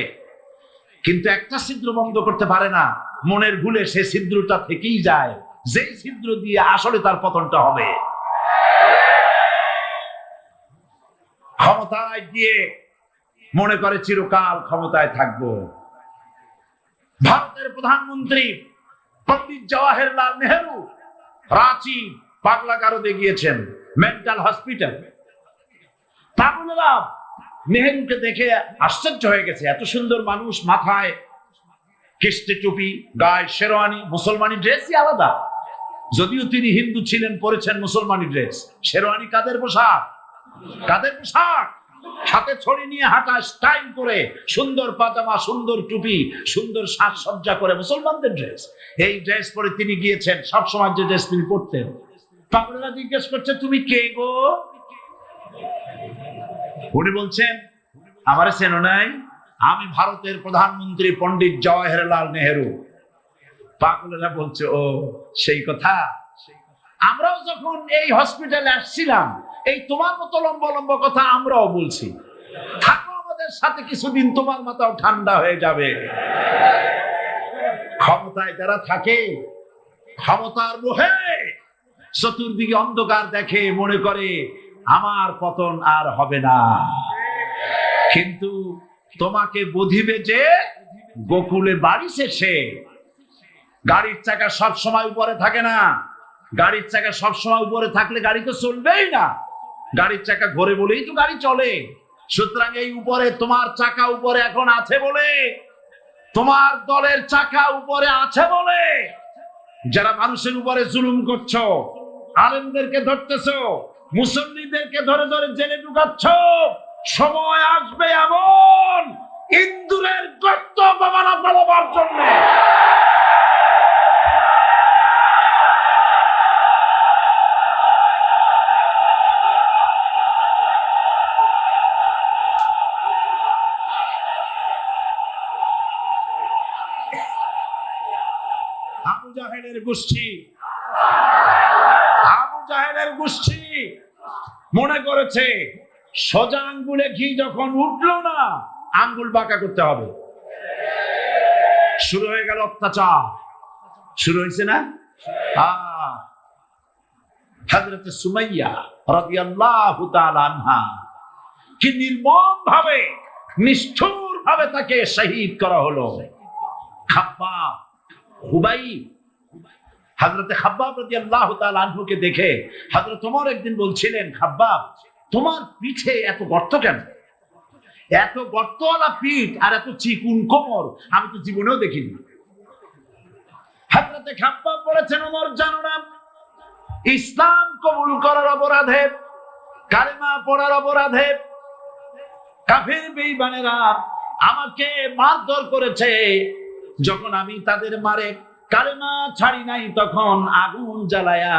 কিন্তু একটা ছিদ্র বন্ধ করতে পারে না। মনের ভুলে সে ছিদ্রটা থেকেই যায়, যেই ছিদ্র দিয়ে আসলে তার পতনটা হবে। ক্ষমতায় গিয়ে মনে করে চিরকাল ক্ষমতায় থাকবো। ভারতের প্রধানমন্ত্রী পণ্ডিত জওয়াহরলাল নেহেরু রাঁচি পাগলা গারদে গিয়েছেন, মেন্টাল হসপিটাল। পাগলেরা নেহেরুকে দেখে আশ্চর্য হয়ে গেছে, এত সুন্দর মানুষ, মাথায় কিস্তি টুপি, গায়ে শেরওয়ানি, মুসলমানি ড্রেসই আলাদা। যদিও তিনি হিন্দু ছিলেন, পরেছেন মুসলমানি ড্রেস। শেরওয়ানি কাদের পোশাক? কাদের পোশাক? হাতে ছড়ি নিয়ে হাঁটা, স্টাইল করে, সুন্দর পাজামা, সুন্দর টুপি, সুন্দর সাজসজ্জা করে, মুসলমানদের ড্রেস। এই ড্রেস পরে তিনি গিয়েছেন, সবসময় যে ড্রেস তিনি পরতেন। পাগলেরা জিজ্ঞেস করছে, তুমি কে গো? উনি বলছেন, আমারে চেনো নাই? আমি ভারতের প্রধানমন্ত্রী পণ্ডিত জওয়াহরলাল নেহেরু। পাগলেরা বলছে, ও সেই কথা। আমরাও যখন এই হসপিটালে আসছিলাম, এই তোমার মতো লম্বা লম্বা কথা আমরাও বলছি। থাকো আমাদের সাথে কিছুদিন, তোমার মাথাও ঠান্ডা হয়ে যাবে। ক্ষমতায় যারা থাকে, ক্ষমতার মোহে চতুর্দিকে অন্ধকার দেখে, মনে করে আমার পতন আর হবে না। কিন্তু তোমাকে বধিবে যে গোকুলে বাড়ি শেষে। গাড়ির চাকা সব সময় উপরে থাকে না। গাড়ির চাকা সব সময় উপরে থাকলে গাড়ি তো চলবেই না। গাড়ির চাকা ঘোরে বলেই তো গাড়ি চলে। সুতরাং এই উপরে তোমার চাকা উপরে এখন আছে বলে, তোমার দলের চাকা উপরে আছে বলে যারা মানুষের উপরে জুলুম করছো, আলেমদেরকে ধরতেছো, মুসল্লিদেরকে ধরে ধরে জেলে ঢুকাচ্ছ, সময় আসবে এমন ইন্দুরের গর্ত বাবানা পালাবার জন্য। আবু জাহেলের গোষ্ঠী, আবু জাহেলের গোষ্ঠী মনে করেছে সোজা আঙ্গুলে ঘি যখন উঠলো না, আঙ্গুল বাঁকা করতে হবে। শুরু হয়ে গেল অত্যাচার। শুরু হয়েছে না? হযরত সুমাইয়া রাদিয়াল্লাহু তাআলা আনহা কি নির্মম ভাবে, নিষ্ঠুর ভাবে তাকে শহীদ করা হলো। খাব্বাব, হুবাইব, হযরত খাব্বাব রাদিয়াল্লাহু তাআলা আনহুকে দেখে হযরত ওমর একদিন বলছিলেন, খাব্বাব তোমার পিঠে এত গর্ত কেন? এত গর্তওয়ালা পিঠ আর এত চিকুন কোমর আমি তো জীবনেও দেখিনি। হযরত খাব্বাব বলেছেন, ওমর জানো না, ইসলাম কবুল করার অপরাধে, কালেমা পড়ার অপরাধে কাফির বেঈমানেরা আমাকে মারধর করেছে। যখন আমি তাদের মারে কালেমা ছাড়ি নাই, তখন আগুন জ্বালায়া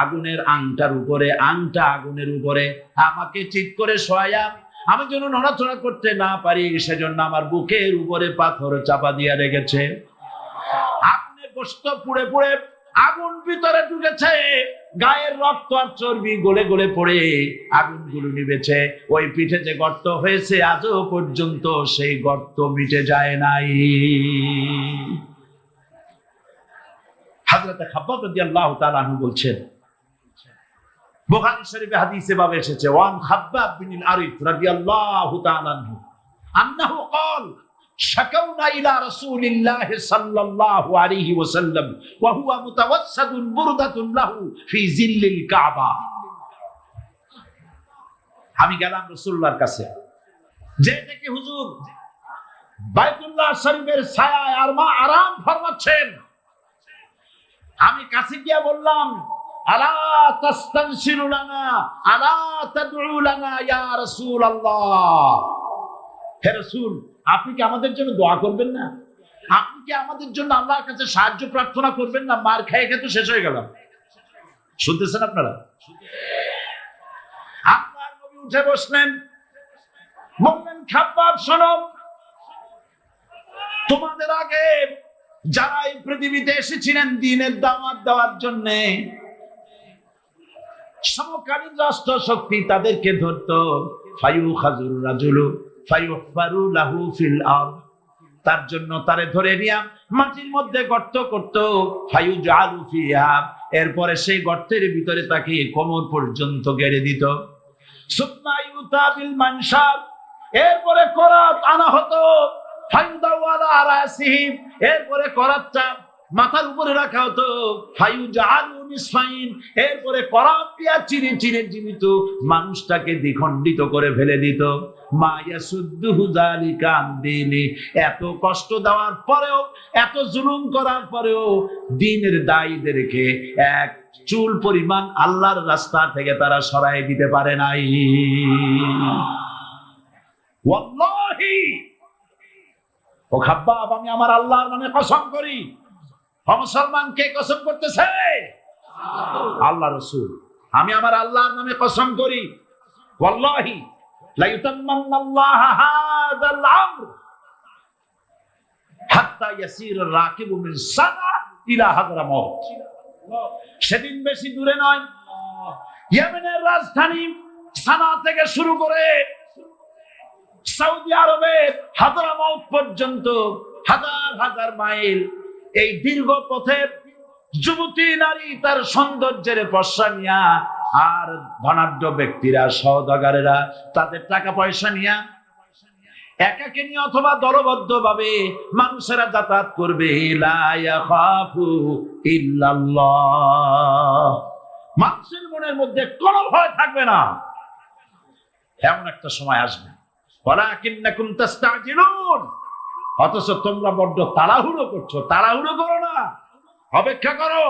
আগুনের আংটার উপরে, আংটা আগুনের উপরে আমাকে ঠিক করে শোয়া, আমি যেন নড়াচড়া করতে না পারি সেজন্য আমার বুকের উপরে পাথর চাপা দিয়ে রেখেছে। আগুনে গোশত পুড়ে পুড়ে আগুন ভিতরে ঢুকেছে, গায়ের রক্ত আর চর্বি গলে গলে পড়ে আগুনগুলো নিভেছে। ওই পিঠে যে গর্ত হয়েছে আজও পর্যন্ত সেই গর্ত মিটে যায় নাই। হযরত খাব্বাব রাদিয়াল্লাহু তাআলা আনহু বলছেন, বুখারী শরীফে হাদিসে ভাবে এসেছে, ওয়ান খাব্বাব বিন আরিফ রাদিয়াল্লাহু তাআলা আনহু আন্নাহু ক্বাল শাকাউনা ইলা রাসূলিল্লাহ সাল্লাল্লাহু আলাইহি ওয়াসাল্লাম ওয়া হুয়া মুতাওয়াসসাদুন বুরদাতুন লাহু ফি জিল্লিল কাবা। আমি গেলাম রাসূলুল্লাহর কাছে, যে দেখি হুজুর বাইতুল্লাহ শরীফের ছায়ায় আর মা আরাম ফরমাচ্ছেন। আমি কাছে গিয়ে বললাম, আলা তাস্তানসিরু লানা আলা তাদউ লানা ইয়া রাসূলুল্লাহ। হে রাসূল, আপনি কি আমাদের জন্য দোয়া করবেন না? আপনি কি আমাদের জন্য আল্লাহর কাছে সাহায্য প্রার্থনা করবেন না? মার খেয়ে খেয়ে তো শেষ হয়ে গেলাম। শুনতেছেন আপনারা? আল্লাহর উঠে বসলেন, বললেন, খাব্বাব শোনো, তোমাদের আগে যারা এই পৃথিবীতে এসেছিলেন দ্বীনের দাওয়াত দেওয়ার জন্য, সমকালীন রাষ্ট্র শক্তি তাদেরকে ধরতো, ফায়ুখাজুর রাজুলু ফায়ুহফারু লাহু ফিল আরদ, তার জন্য তারে ধরে নিয়া মাটির মধ্যে গর্ত করত, ফায়ুজালু ফিহা, এরপরে সেই গর্তের ভিতরে তাকে কোমর পর্যন্ত গেড়ে দিত, সুম্মা ইউতা বিল মানশাব, এরপরে করাত আনা হতো, ফায়ুদাউ আলা রাসিহি, এরপরে করাতটা মাথার উপরে রাখা হতো, ফায়ুজালু নিসফাইন, এরপরে করাত দিয়া চিরে চিরে জীবিত মানুষটাকে দ্বিখণ্ডিত করে ফেলে দিত। মা ইয়াসুদ্দুহু যালিকা আন দীনি, এত কষ্ট দেওয়ার পরেও, এত জুলুম করার পরেও দ্বীনের দায়ীদেরকে এক চুল পরিমাণ আল্লাহর রাস্তা থেকে তারা সরাই দিতে পারে নাই। ওয়াল্লাহি, ও খাব্বাব, আমি আমার আল্লাহর নামে কসম করি। মুসলমান কে কসম করতেছে? আল্লাহ রাসূল। আমি আমার আল্লাহর নামে কসম করি, ওয়াল্লাহি লা ইউতাম্মান্নাল্লাহু হাযাল আমর হাত্তা ইয়াসির রাকিবু মিন সানা ইলা হাদরামাউত। সেদিন বেশি দূরে নয়, ইয়েমেনের রাজধানী সানা থেকে শুরু করে সৌদি আরবের হাদরামাউত পর্যন্ত হাজার হাজার মাইল, এই দীর্ঘ পথে যুবতী নারী তার সৌন্দর্যের পশ্চা নিয়া, আর ধনাঢ্য ব্যক্তিরা, সওদাগরেরা তাদের টাকা পয়সা নিয়া একাকে নিয়ে অথবা দলবদ্ধ ভাবে মানুষেরা যাতায়াত করবে। লা ইয়াখাফু ইল্লাল্লাহ, মানুষের মনের মধ্যে কোনো ভয় থাকবে না। এমন একটা সময় আসবে, ওয়ালাকিন্নাকুম তাস্তাজিলুন, অথচ তোমরা বড্ড তাড়াহুড়ো করছো। তাড়াহুড়ো করো না, অপেক্ষা করো,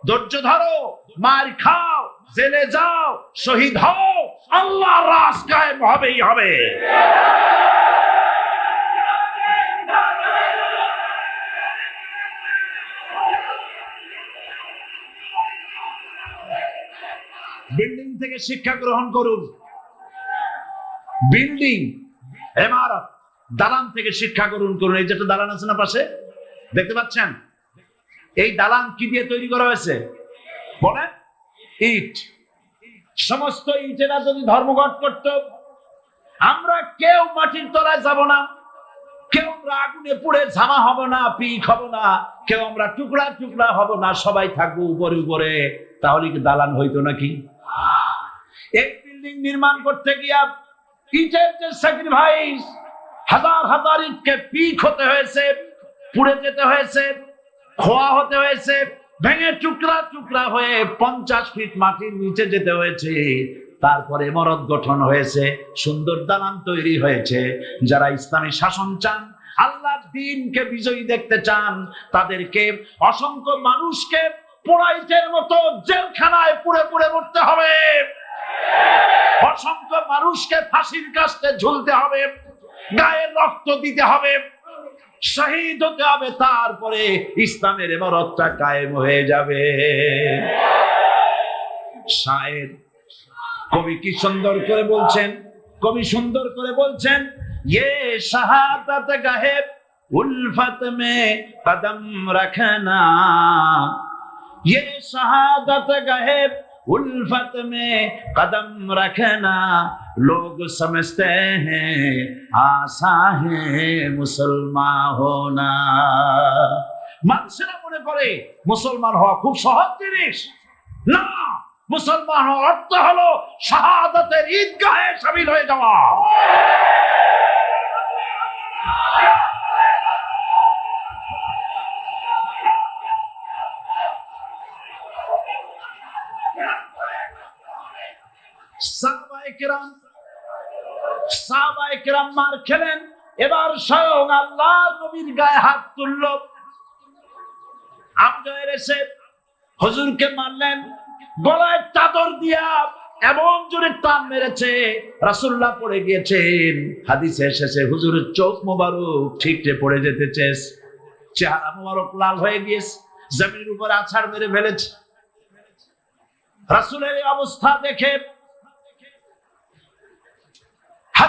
ধৈর্য ধরো, মার খাও, জেলে যাও, শহীদ হও, আল্লাহর রাজ কায়েম হবেই হবে। বিল্ডিং থেকে শিক্ষা গ্রহণ করুন, বিল্ডিং, ইমারত, দালান থেকে শিক্ষা গ্রহণ করুন। এই যেটা দালান আছে না পাশে, দেখতে পাচ্ছেন, এই দালান কি দিয়ে তৈরি করা হয়েছে বলেন? ইট। সমস্ত ইটেরা যদি ধর্মঘট করত, আমরা কেউ মাটির তলায় যাব না, কেউ আমরা আগুনে পুড়ে ঝামা হব না, পিক হব না, কেউ আমরা টুকরা টুকরা হব না, সবাই থাকবো উপরে উপরে, তাহলে কি দালান হইতো নাকি? এই বিল্ডিং নির্মাণ করতে গিয়া ইটের যে স্যাক্রিফাইস, হাজার হাজার ইটকে পিক হতে হয়েছে, পুড়ে যেতে হয়েছে, খোয়া হতে হয়েছে, ভেঙে টুকরা টুকরা হয়ে 50 ফিট মাটির নিচে যেতে হয়েছে, তারপরে ইমারত গঠন হয়েছে, সুন্দর দালান তৈরি হয়েছে। যারা ইসলামী শাসন চান, আল্লাহর দ্বীনকে বিজয়ী দেখতে চান, তাদেরকে অসংখ্য মানুষকে পোড়াইটের মতো জেলখানায় পুড়ে পুড়ে মরতে হবে, অসংখ্য মানুষকে ফাঁসির কাস্তে ঝুলতে হবে, গায়ে রক্ত দিতে হবে, শহীদ হতে হবে, তারপরে ইসলামের ইমারতটা কায়েম হয়ে যাবে। শায়ের কবি কি সুন্দর করে বলছেন, কবি সুন্দর করে বলছেন, ये शहादत गहे उल्फत में कदम रखना, ये शहादत गहे उल्फत में कदम रखना, लोग समझते हैं आसा है मुसलमान होना। মানুষেরা মনে করে মুসলমান হওয়া খুব সহজ জিনিস। না, মুসলমান হওয়ার অর্থ হলো শাহাদাতের ঈদগাহে শামিল হয়ে যাওয়া। সাহাবায়ে কেরাম মার খেলেন, এবার স্বয়ং আল্লাহর নবীর গায়ে হাত তুলল। আবু জাহেল এসে হুজুরকে মারলেন, গলায় চাদর দিয়া এমন জোরে টান মেরেছে, রাসূলুল্লাহ পড়ে গিয়েছেন। হাদিসে এসেছে হুজুরের চোখ মোবারক ঠিকরে পড়ে যেতেছে, চেহারা মোবারক লাল হয়ে গিয়েছে, জমিনের উপর আছাড় মেরে ফেলেছে। রাসূলের এই অবস্থা দেখে